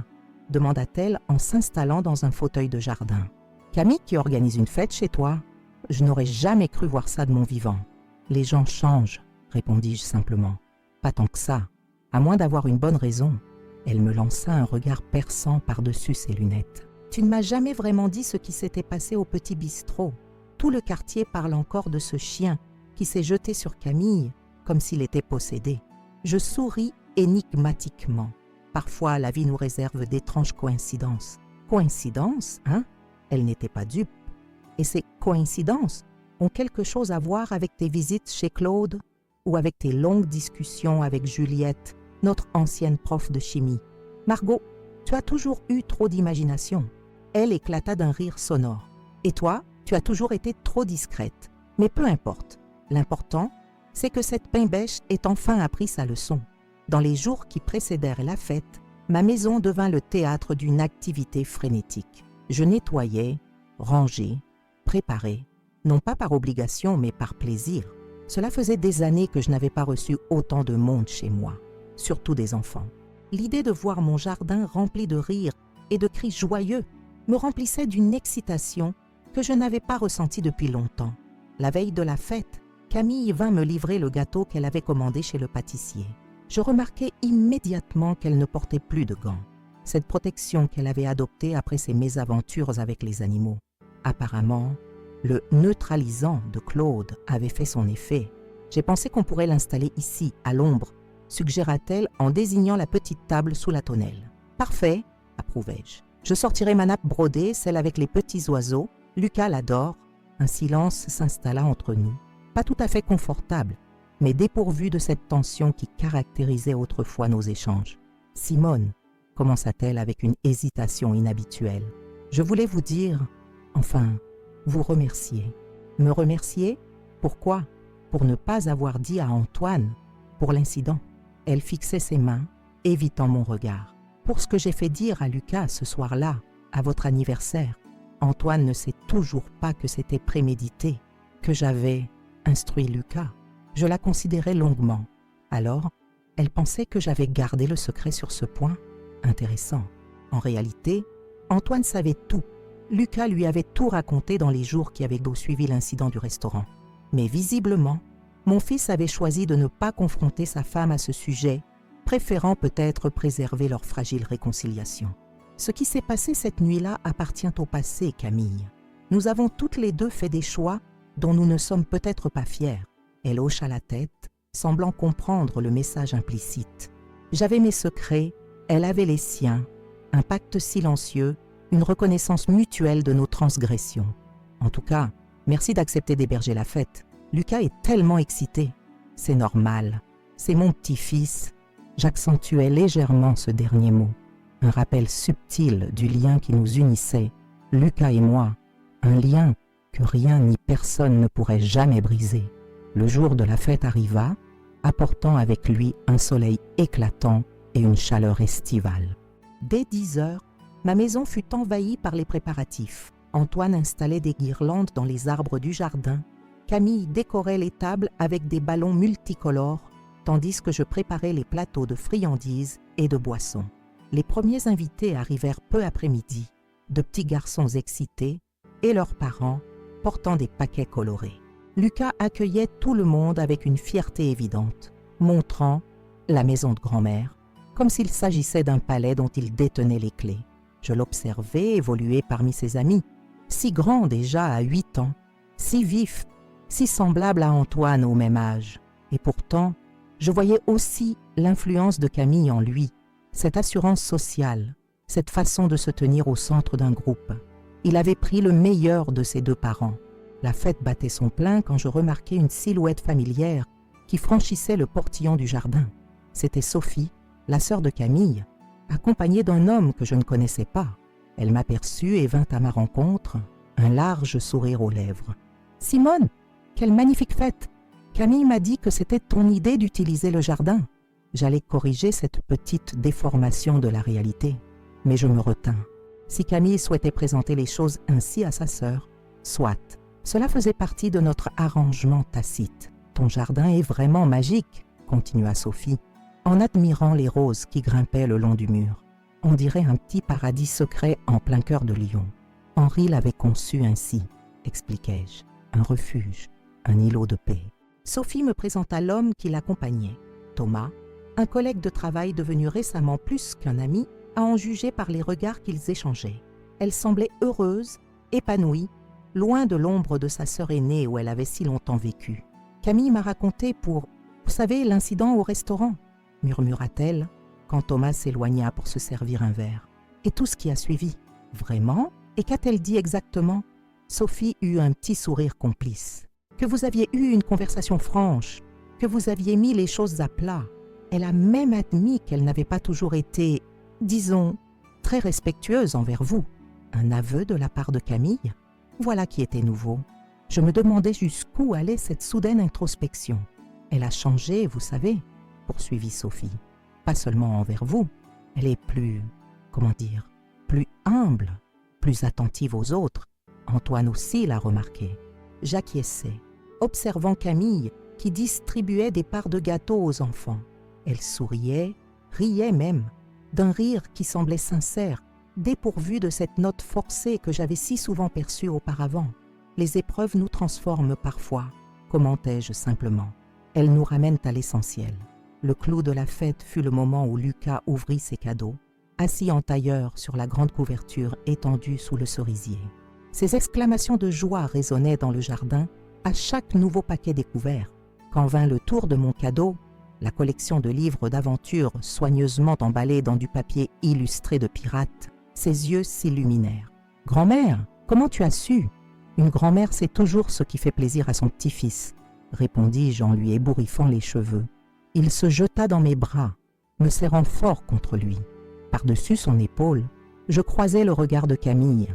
demanda-t-elle en s'installant dans un fauteuil de jardin. « Camille qui organise une fête chez toi ? Je n'aurais jamais cru voir ça de mon vivant. »« Les gens changent, » répondis-je simplement. « Pas tant que ça, à moins d'avoir une bonne raison. » Elle me lança un regard perçant par-dessus ses lunettes. « Tu ne m'as jamais vraiment dit ce qui s'était passé au petit bistrot. Tout le quartier parle encore de ce chien qui s'est jeté sur Camille comme s'il était possédé. » Je souris énigmatiquement. Parfois, la vie nous réserve d'étranges coïncidences. Coïncidences, hein? Elle n'était pas dupe. Et ces coïncidences ont quelque chose à voir avec tes visites chez Claude ou avec tes longues discussions avec Juliette, notre ancienne prof de chimie. Margot, tu as toujours eu trop d'imagination. Elle éclata d'un rire sonore. Et toi, tu as toujours été trop discrète. Mais peu importe. L'important, c'est que cette pain-bêche ait enfin appris sa leçon. Dans les jours qui précédèrent la fête, ma maison devint le théâtre d'une activité frénétique. Je nettoyais, rangeais, préparais, non pas par obligation mais par plaisir. Cela faisait des années que je n'avais pas reçu autant de monde chez moi, surtout des enfants. L'idée de voir mon jardin rempli de rires et de cris joyeux me remplissait d'une excitation que je n'avais pas ressentie depuis longtemps. La veille de la fête, Camille vint me livrer le gâteau qu'elle avait commandé chez le pâtissier. Je remarquai immédiatement qu'elle ne portait plus de gants, cette protection qu'elle avait adoptée après ses mésaventures avec les animaux. Apparemment, le neutralisant de Claude avait fait son effet. J'ai pensé qu'on pourrait l'installer ici, à l'ombre, suggéra-t-elle en désignant la petite table sous la tonnelle. « Parfait, » approuvai-je. Je sortirai ma nappe brodée, celle avec les petits oiseaux. Lucas l'adore. Un silence s'installa entre nous. Pas tout à fait confortable, mais dépourvu de cette tension qui caractérisait autrefois nos échanges. « Simone, » commença-t-elle avec une hésitation inhabituelle. « Je voulais vous dire, enfin, vous remercier. » « Me remercier? Pourquoi? Pour ne pas avoir dit à Antoine, pour l'incident. » Elle fixait ses mains, évitant mon regard. « Pour ce que j'ai fait dire à Lucas ce soir-là, à votre anniversaire. » Antoine ne sait toujours pas que c'était prémédité, que j'avais instruit Lucas. Je la considérais longuement. Alors, elle pensait que j'avais gardé le secret sur ce point. Intéressant. En réalité, Antoine savait tout. Lucas lui avait tout raconté dans les jours qui avaient suivi l'incident du restaurant. Mais visiblement, mon fils avait choisi de ne pas confronter sa femme à ce sujet, préférant peut-être préserver leur fragile réconciliation. Ce qui s'est passé cette nuit-là appartient au passé, Camille. Nous avons toutes les deux fait des choix dont nous ne sommes peut-être pas fiers. Elle hocha la tête, semblant comprendre le message implicite. J'avais mes secrets, elle avait les siens, un pacte silencieux, une reconnaissance mutuelle de nos transgressions. En tout cas, merci d'accepter d'héberger la fête. Lucas est tellement excité. C'est normal, c'est mon petit-fils. J'accentuais légèrement ce dernier mot. Un rappel subtil du lien qui nous unissait, Lucas et moi. Un lien que rien ni personne ne pourrait jamais briser. Le jour de la fête arriva, apportant avec lui un soleil éclatant et une chaleur estivale. Dès 10 heures, ma maison fut envahie par les préparatifs. Antoine installait des guirlandes dans les arbres du jardin. Camille décorait les tables avec des ballons multicolores, tandis que je préparais les plateaux de friandises et de boissons. Les premiers invités arrivèrent peu après-midi, de petits garçons excités et leurs parents portant des paquets colorés. Lucas accueillait tout le monde avec une fierté évidente, montrant la maison de grand-mère, comme s'il s'agissait d'un palais dont il détenait les clés. Je l'observais évoluer parmi ses amis, si grand déjà à 8 ans, si vif, si semblable à Antoine au même âge. Et pourtant, je voyais aussi l'influence de Camille en lui, cette assurance sociale, cette façon de se tenir au centre d'un groupe. Il avait pris le meilleur de ses deux parents. La fête battait son plein quand je remarquai une silhouette familière qui franchissait le portillon du jardin. C'était Sophie, la sœur de Camille, accompagnée d'un homme que je ne connaissais pas. Elle m'aperçut et vint à ma rencontre, un large sourire aux lèvres. « Simone, quelle magnifique fête! Camille m'a dit que c'était ton idée d'utiliser le jardin. » J'allais corriger cette petite déformation de la réalité, mais je me retins. Si Camille souhaitait présenter les choses ainsi à sa sœur, soit. Cela faisait partie de notre arrangement tacite. « Ton jardin est vraiment magique, » continua Sophie, en admirant les roses qui grimpaient le long du mur. On dirait un petit paradis secret en plein cœur de Lyon. Henri l'avait conçu ainsi, expliquai-je. Un refuge, un îlot de paix. Sophie me présenta l'homme qui l'accompagnait. Thomas, un collègue de travail devenu récemment plus qu'un ami, à en juger par les regards qu'ils échangeaient. Elle semblait heureuse, épanouie, loin de l'ombre de sa sœur aînée où elle avait si longtemps vécu. Camille m'a raconté pour, vous savez, l'incident au restaurant, murmura-t-elle, quand Thomas s'éloigna pour se servir un verre. Et tout ce qui a suivi. Vraiment? Et qu'a-t-elle dit exactement? Sophie eut un petit sourire complice. Que vous aviez eu une conversation franche, que vous aviez mis les choses à plat. Elle a même admis qu'elle n'avait pas toujours été, disons, très respectueuse envers vous. Un aveu de la part de Camille? Voilà qui était nouveau. Je me demandais jusqu'où allait cette soudaine introspection. Elle a changé, vous savez, poursuivit Sophie. Pas seulement envers vous, elle est plus, plus humble, plus attentive aux autres. Antoine aussi l'a remarqué. J'acquiesçais, observant Camille qui distribuait des parts de gâteau aux enfants. Elle souriait, riait même, d'un rire qui semblait sincère, dépourvu de cette note forcée que j'avais si souvent perçue auparavant. Les épreuves nous transforment parfois, commentai-je simplement. Elles nous ramènent à l'essentiel. Le clou de la fête fut le moment où Lucas ouvrit ses cadeaux, assis en tailleur sur la grande couverture étendue sous le cerisier. Ses exclamations de joie résonnaient dans le jardin à chaque nouveau paquet découvert. Quand vint le tour de mon cadeau, la collection de livres d'aventure soigneusement emballés dans du papier illustré de pirates, ses yeux s'illuminèrent. « Grand-mère, comment tu as su? Une grand-mère sait toujours ce qui fait plaisir à son petit-fils, » répondis-je en lui ébouriffant les cheveux. Il se jeta dans mes bras, me serrant fort contre lui. Par-dessus son épaule, je croisai le regard de Camille.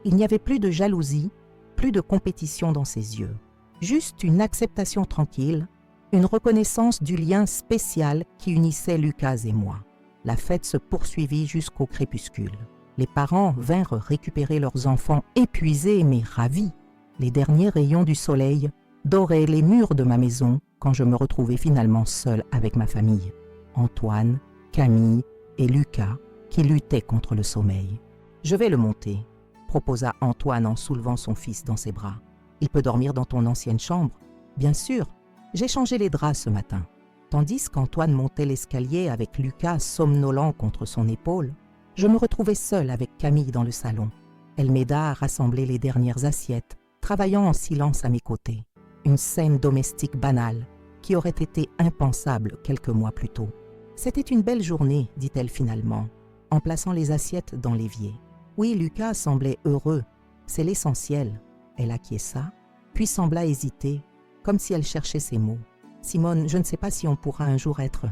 Il n'y avait plus de jalousie, plus de compétition dans ses yeux. Juste une acceptation tranquille, une reconnaissance du lien spécial qui unissait Lucas et moi. La fête se poursuivit jusqu'au crépuscule. Les parents vinrent récupérer leurs enfants épuisés mais ravis. Les derniers rayons du soleil doraient les murs de ma maison quand je me retrouvai finalement seule avec ma famille. Antoine, Camille et Lucas qui luttaient contre le sommeil. « Je vais le monter », proposa Antoine en soulevant son fils dans ses bras. « Il peut dormir dans ton ancienne chambre. »« Bien sûr, j'ai changé les draps ce matin. » Tandis qu'Antoine montait l'escalier avec Lucas somnolent contre son épaule, je me retrouvai seule avec Camille dans le salon. Elle m'aida à rassembler les dernières assiettes, travaillant en silence à mes côtés. Une scène domestique banale qui aurait été impensable quelques mois plus tôt. « C'était une belle journée, dit-elle finalement, en plaçant les assiettes dans l'évier. Oui, Lucas semblait heureux, c'est l'essentiel. » Elle acquiesça, puis sembla hésiter, comme si elle cherchait ses mots. « Simone, je ne sais pas si on pourra un jour être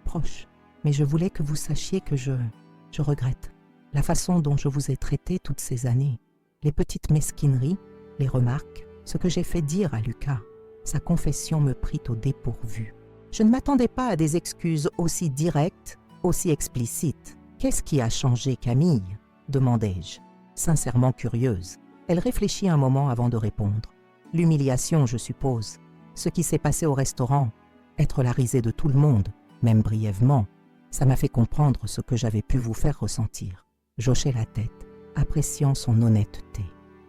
proches, mais je voulais que vous sachiez que je regrette la façon dont je vous ai traité toutes ces années, les petites mesquineries, les remarques, ce que j'ai fait dire à Lucas. » Sa confession me prit au dépourvu. Je ne m'attendais pas à des excuses aussi directes, aussi explicites. « Qu'est-ce qui a changé, Camille ?» demandai-je, sincèrement curieuse. Elle réfléchit un moment avant de répondre. « L'humiliation, je suppose. Ce qui s'est passé au restaurant, être la risée de tout le monde, même brièvement, ça m'a fait comprendre ce que j'avais pu vous faire ressentir. » J'hochai la tête, appréciant son honnêteté.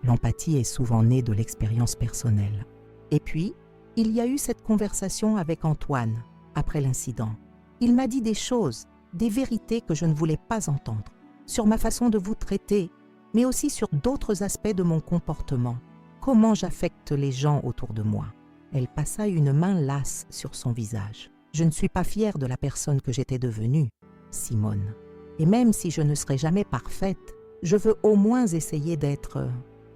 L'empathie est souvent née de l'expérience personnelle. Et puis, il y a eu cette conversation avec Antoine, après l'incident. Il m'a dit des choses, des vérités que je ne voulais pas entendre, sur ma façon de vous traiter, mais aussi sur d'autres aspects de mon comportement. Comment j'affecte les gens autour de moi. Elle passa une main lasse sur son visage. Je ne suis pas fière de la personne que j'étais devenue, Simone. Et même si je ne serai jamais parfaite, je veux au moins essayer d'être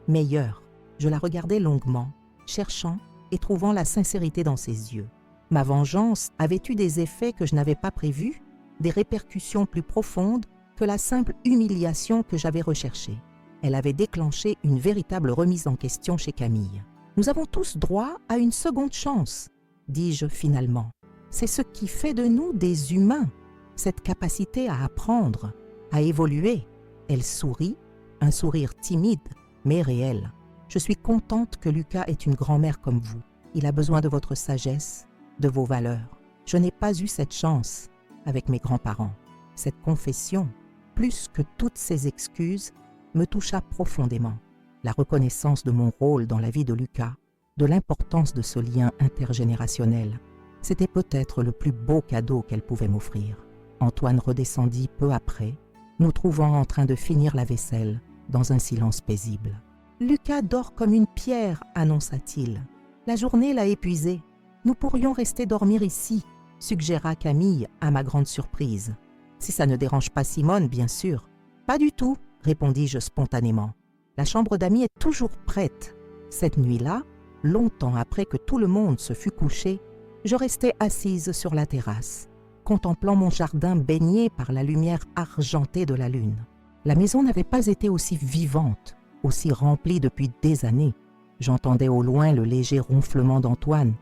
meilleure. Je la regardais longuement, cherchant et trouvant la sincérité dans ses yeux. Ma vengeance avait eu des effets que je n'avais pas prévus, des répercussions plus profondes que la simple humiliation que j'avais recherchée. Elle avait déclenché une véritable remise en question chez Camille. « Nous avons tous droit à une seconde chance, » dis-je finalement. « C'est ce qui fait de nous des humains, cette capacité à apprendre, à évoluer. » Elle sourit, un sourire timide, mais réel. « Je suis contente que Lucas ait une grand-mère comme vous. Il a besoin de votre sagesse, de vos valeurs. Je n'ai pas eu cette chance avec mes grands-parents. » Cette confession, plus que toutes ces excuses, me toucha profondément. La reconnaissance de mon rôle dans la vie de Lucas, de l'importance de ce lien intergénérationnel, c'était peut-être le plus beau cadeau qu'elle pouvait m'offrir. Antoine redescendit peu après, nous trouvant en train de finir la vaisselle dans un silence paisible. « Lucas dort comme une pierre, annonça-t-il. La journée l'a épuisé. Nous pourrions rester dormir ici, suggéra Camille à ma grande surprise. Si ça ne dérange pas Simone, bien sûr. Pas du tout, répondis-je spontanément. La chambre d'amis est toujours prête. Cette nuit-là, longtemps après que tout le monde se fut couché, je restais assise sur la terrasse, contemplant mon jardin baigné par la lumière argentée de la lune. La maison n'avait pas été aussi vivante, aussi remplie depuis des années. J'entendais au loin le léger ronflement d'Antoine.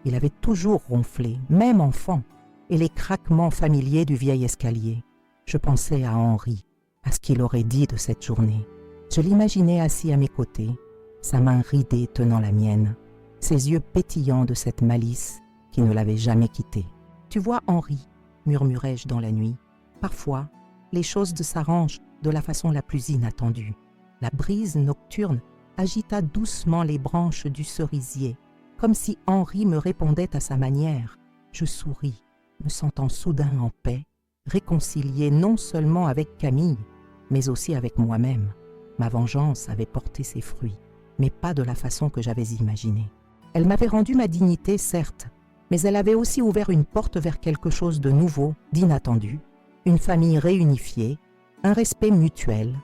Il avait toujours ronflé, même enfant, et les craquements familiers du vieil escalier. Je pensais à Henri, à ce qu'il aurait dit de cette journée. Je l'imaginais assis à mes côtés, sa main ridée tenant la mienne, ses yeux pétillants de cette malice qui ne l'avait jamais quitté. « Tu vois, Henri, murmurai-je dans la nuit, parfois, les choses s'arrangent de la façon la plus inattendue. La brise nocturne agita doucement les branches du cerisier, comme si Henri me répondait à sa manière. Je souris, me sentant soudain en paix, réconcilié non seulement avec Camille, mais aussi avec moi-même. Ma vengeance avait porté ses fruits, mais pas de la façon que j'avais imaginée. Elle m'avait rendu ma dignité, certes, mais elle avait aussi ouvert une porte vers quelque chose de nouveau, d'inattendu, une famille réunifiée, un respect mutuel,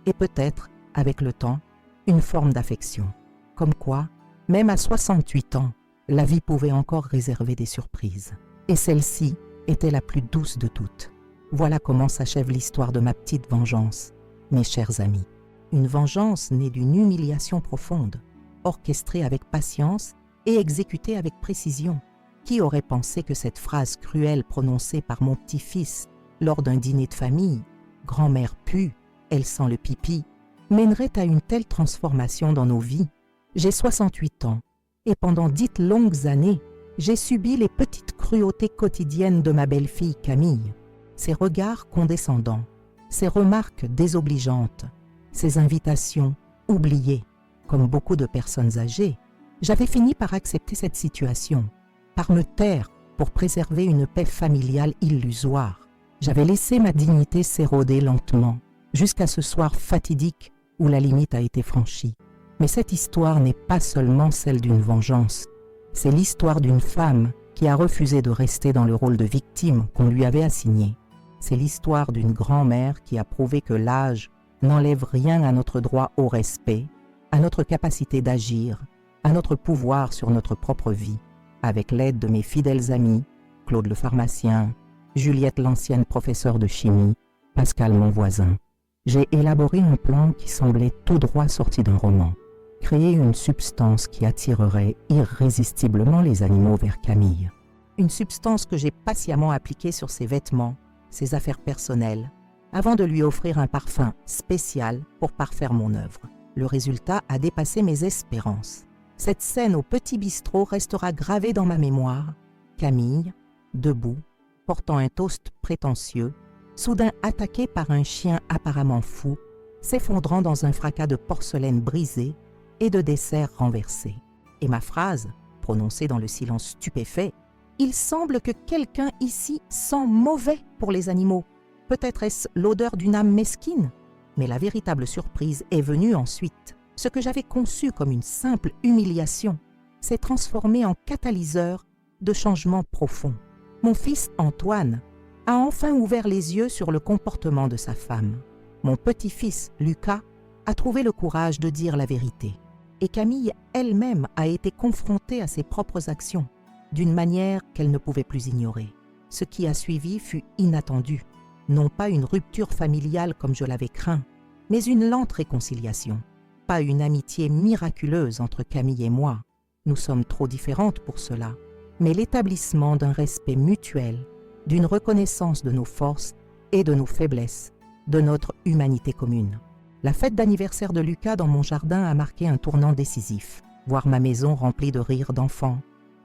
et peut-être, avec le temps, une forme d'affection. Comme quoi, même à 68 ans, la vie pouvait encore réserver des surprises. Et celle-ci était la plus douce de toutes. Voilà comment s'achève l'histoire de ma petite vengeance, mes chers amis. Une vengeance née d'une humiliation profonde, orchestrée avec patience et exécutée avec précision. Qui aurait pensé que cette phrase cruelle prononcée par mon petit-fils lors d'un dîner de famille, « Grand-mère pue », elle sent le pipi, mènerait à une telle transformation dans nos vies. J'ai 68 ans et pendant 10 longues années, j'ai subi les petites cruautés quotidiennes de ma belle-fille Camille, ses regards condescendants, ses remarques désobligeantes, ses invitations oubliées. Comme beaucoup de personnes âgées, j'avais fini par accepter cette situation, par me taire pour préserver une paix familiale illusoire. J'avais laissé ma dignité s'éroder lentement, jusqu'à ce soir fatidique où la limite a été franchie. Mais cette histoire n'est pas seulement celle d'une vengeance, c'est l'histoire d'une femme qui a refusé de rester dans le rôle de victime qu'on lui avait assigné. C'est l'histoire d'une grand-mère qui a prouvé que l'âge n'enlève rien à notre droit au respect, à notre capacité d'agir, à notre pouvoir sur notre propre vie. Avec l'aide de mes fidèles amis, Claude le pharmacien, Juliette l'ancienne professeure de chimie, Pascal mon voisin, j'ai élaboré un plan qui semblait tout droit sorti d'un roman. Créer une substance qui attirerait irrésistiblement les animaux vers Camille. Une substance que j'ai patiemment appliquée sur ses vêtements, ses affaires personnelles, avant de lui offrir un parfum spécial pour parfaire mon œuvre. Le résultat a dépassé mes espérances. Cette scène au petit bistrot restera gravée dans ma mémoire. Camille, debout, portant un toast prétentieux, soudain attaquée par un chien apparemment fou, s'effondrant dans un fracas de porcelaine brisée et de dessert renversé. Et ma phrase, prononcée dans le silence stupéfait, « Il semble que quelqu'un ici sent mauvais pour les animaux. Peut-être est-ce l'odeur d'une âme mesquine ?» Mais la véritable surprise est venue ensuite. Ce que j'avais conçu comme une simple humiliation s'est transformé en catalyseur de changements profonds. Mon fils Antoine a enfin ouvert les yeux sur le comportement de sa femme. Mon petit-fils Lucas a trouvé le courage de dire la vérité. Et Camille elle-même a été confrontée à ses propres actions, d'une manière qu'elle ne pouvait plus ignorer. Ce qui a suivi fut inattendu, non pas une rupture familiale comme je l'avais craint, mais une lente réconciliation. Pas une amitié miraculeuse entre Camille et moi, nous sommes trop différentes pour cela, mais l'établissement d'un respect mutuel, d'une reconnaissance de nos forces et de nos faiblesses, de notre humanité commune. La fête d'anniversaire de Lucas dans mon jardin a marqué un tournant décisif. Voir ma maison remplie de rires d'enfants,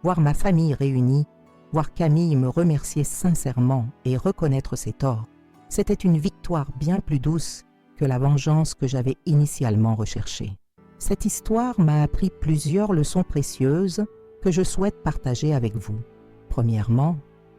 voir ma famille réunie, voir Camille me remercier sincèrement et reconnaître ses torts, c'était une victoire bien plus douce que la vengeance que j'avais initialement recherchée. Cette histoire m'a appris plusieurs leçons précieuses que je souhaite partager avec vous. Premièrement,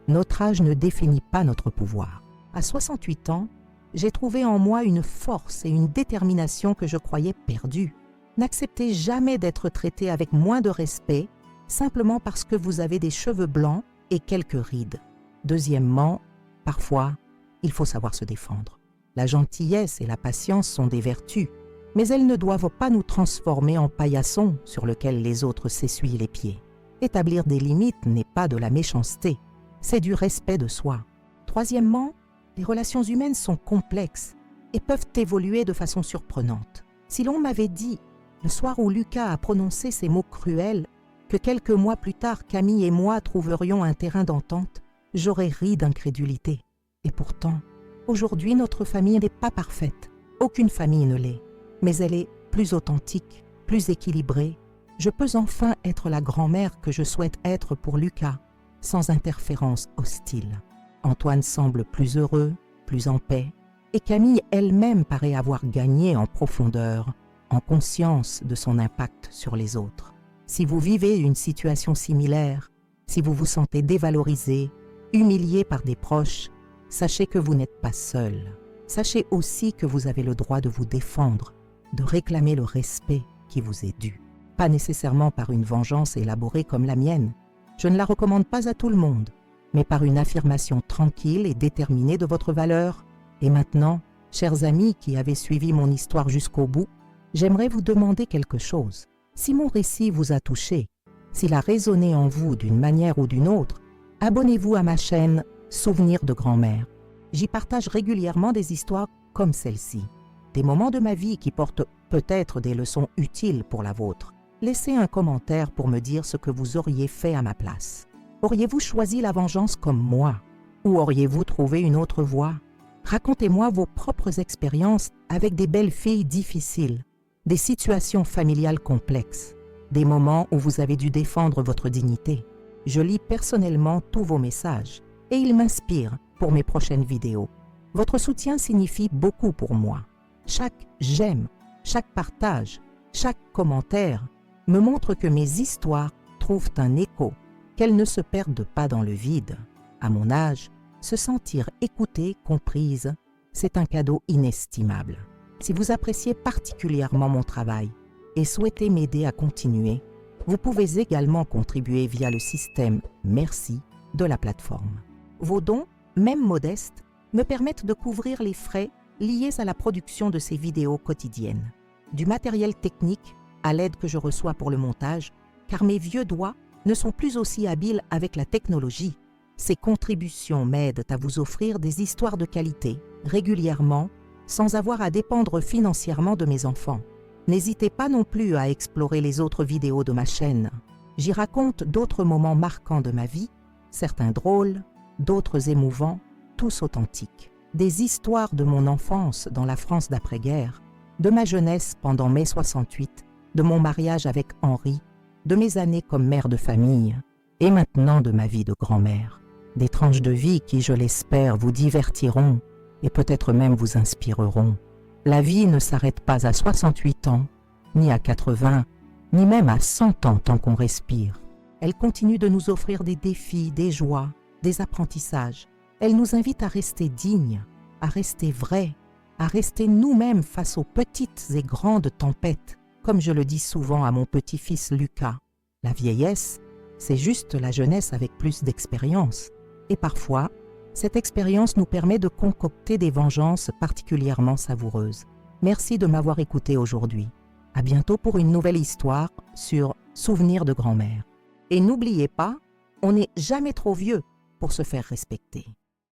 notre âge ne définit pas notre pouvoir. À 68 ans, j'ai trouvé en moi une force et une détermination que je croyais perdues. N'acceptez jamais d'être traité avec moins de respect simplement parce que vous avez des cheveux blancs et quelques rides. Deuxièmement, parfois, il faut savoir se défendre. La gentillesse et la patience sont des vertus, mais elles ne doivent pas nous transformer en paillassons sur lesquels les autres s'essuient les pieds. Établir des limites n'est pas de la méchanceté, c'est du respect de soi. Troisièmement, les relations humaines sont complexes et peuvent évoluer de façon surprenante. Si l'on m'avait dit, le soir où Lucas a prononcé ces mots cruels, que quelques mois plus tard Camille et moi trouverions un terrain d'entente, j'aurais ri d'incrédulité. Et pourtant, aujourd'hui notre famille n'est pas parfaite. Aucune famille ne l'est. Mais elle est plus authentique, plus équilibrée. Je peux enfin être la grand-mère que je souhaite être pour Lucas, sans interférence hostile. Antoine semble plus heureux, plus en paix, et Camille elle-même paraît avoir gagné en profondeur, en conscience de son impact sur les autres. Si vous vivez une situation similaire, si vous vous sentez dévalorisé, humilié par des proches, sachez que vous n'êtes pas seul. Sachez aussi que vous avez le droit de vous défendre, de réclamer le respect qui vous est dû. Pas nécessairement par une vengeance élaborée comme la mienne. Je ne la recommande pas à tout le monde, mais par une affirmation tranquille et déterminée de votre valeur. Et maintenant, chers amis qui avez suivi mon histoire jusqu'au bout, j'aimerais vous demander quelque chose. Si mon récit vous a touché, s'il a résonné en vous d'une manière ou d'une autre, abonnez-vous à ma chaîne Souvenirs de grand-mère. J'y partage régulièrement des histoires comme celle-ci, des moments de ma vie qui portent peut-être des leçons utiles pour la vôtre. Laissez un commentaire pour me dire ce que vous auriez fait à ma place. Auriez-vous choisi la vengeance comme moi? Ou auriez-vous trouvé une autre voie? Racontez-moi vos propres expériences avec des belles filles difficiles, des situations familiales complexes, des moments où vous avez dû défendre votre dignité. Je lis personnellement tous vos messages et ils m'inspirent pour mes prochaines vidéos. Votre soutien signifie beaucoup pour moi. Chaque j'aime, chaque partage, chaque commentaire me montre que mes histoires trouvent un écho, qu'elles ne se perdent pas dans le vide. À mon âge, se sentir écoutée, comprise, c'est un cadeau inestimable. Si vous appréciez particulièrement mon travail et souhaitez m'aider à continuer, vous pouvez également contribuer via le système Merci de la plateforme. Vos dons, même modestes, me permettent de couvrir les frais liés à la production de ces vidéos quotidiennes. Du matériel technique à l'aide que je reçois pour le montage, car mes vieux doigts ne sont plus aussi habiles avec la technologie. Ces contributions m'aident à vous offrir des histoires de qualité, régulièrement, sans avoir à dépendre financièrement de mes enfants. N'hésitez pas non plus à explorer les autres vidéos de ma chaîne. J'y raconte d'autres moments marquants de ma vie, certains drôles, d'autres émouvants, tous authentiques. Des histoires de mon enfance dans la France d'après-guerre, de ma jeunesse pendant mai 68, de mon mariage avec Henri, de mes années comme mère de famille, et maintenant de ma vie de grand-mère. Des tranches de vie qui, je l'espère, vous divertiront et peut-être même vous inspireront. La vie ne s'arrête pas à 68 ans, ni à 80, ni même à 100 ans tant qu'on respire. Elle continue de nous offrir des défis, des joies, des apprentissages. Elle nous invite à rester dignes, à rester vrais, à rester nous-mêmes face aux petites et grandes tempêtes, comme je le dis souvent à mon petit-fils Lucas. La vieillesse, c'est juste la jeunesse avec plus d'expérience. Et parfois, cette expérience nous permet de concocter des vengeances particulièrement savoureuses. Merci de m'avoir écouté aujourd'hui. À bientôt pour une nouvelle histoire sur Souvenirs de grand-mère. Et n'oubliez pas, on n'est jamais trop vieux pour se faire respecter.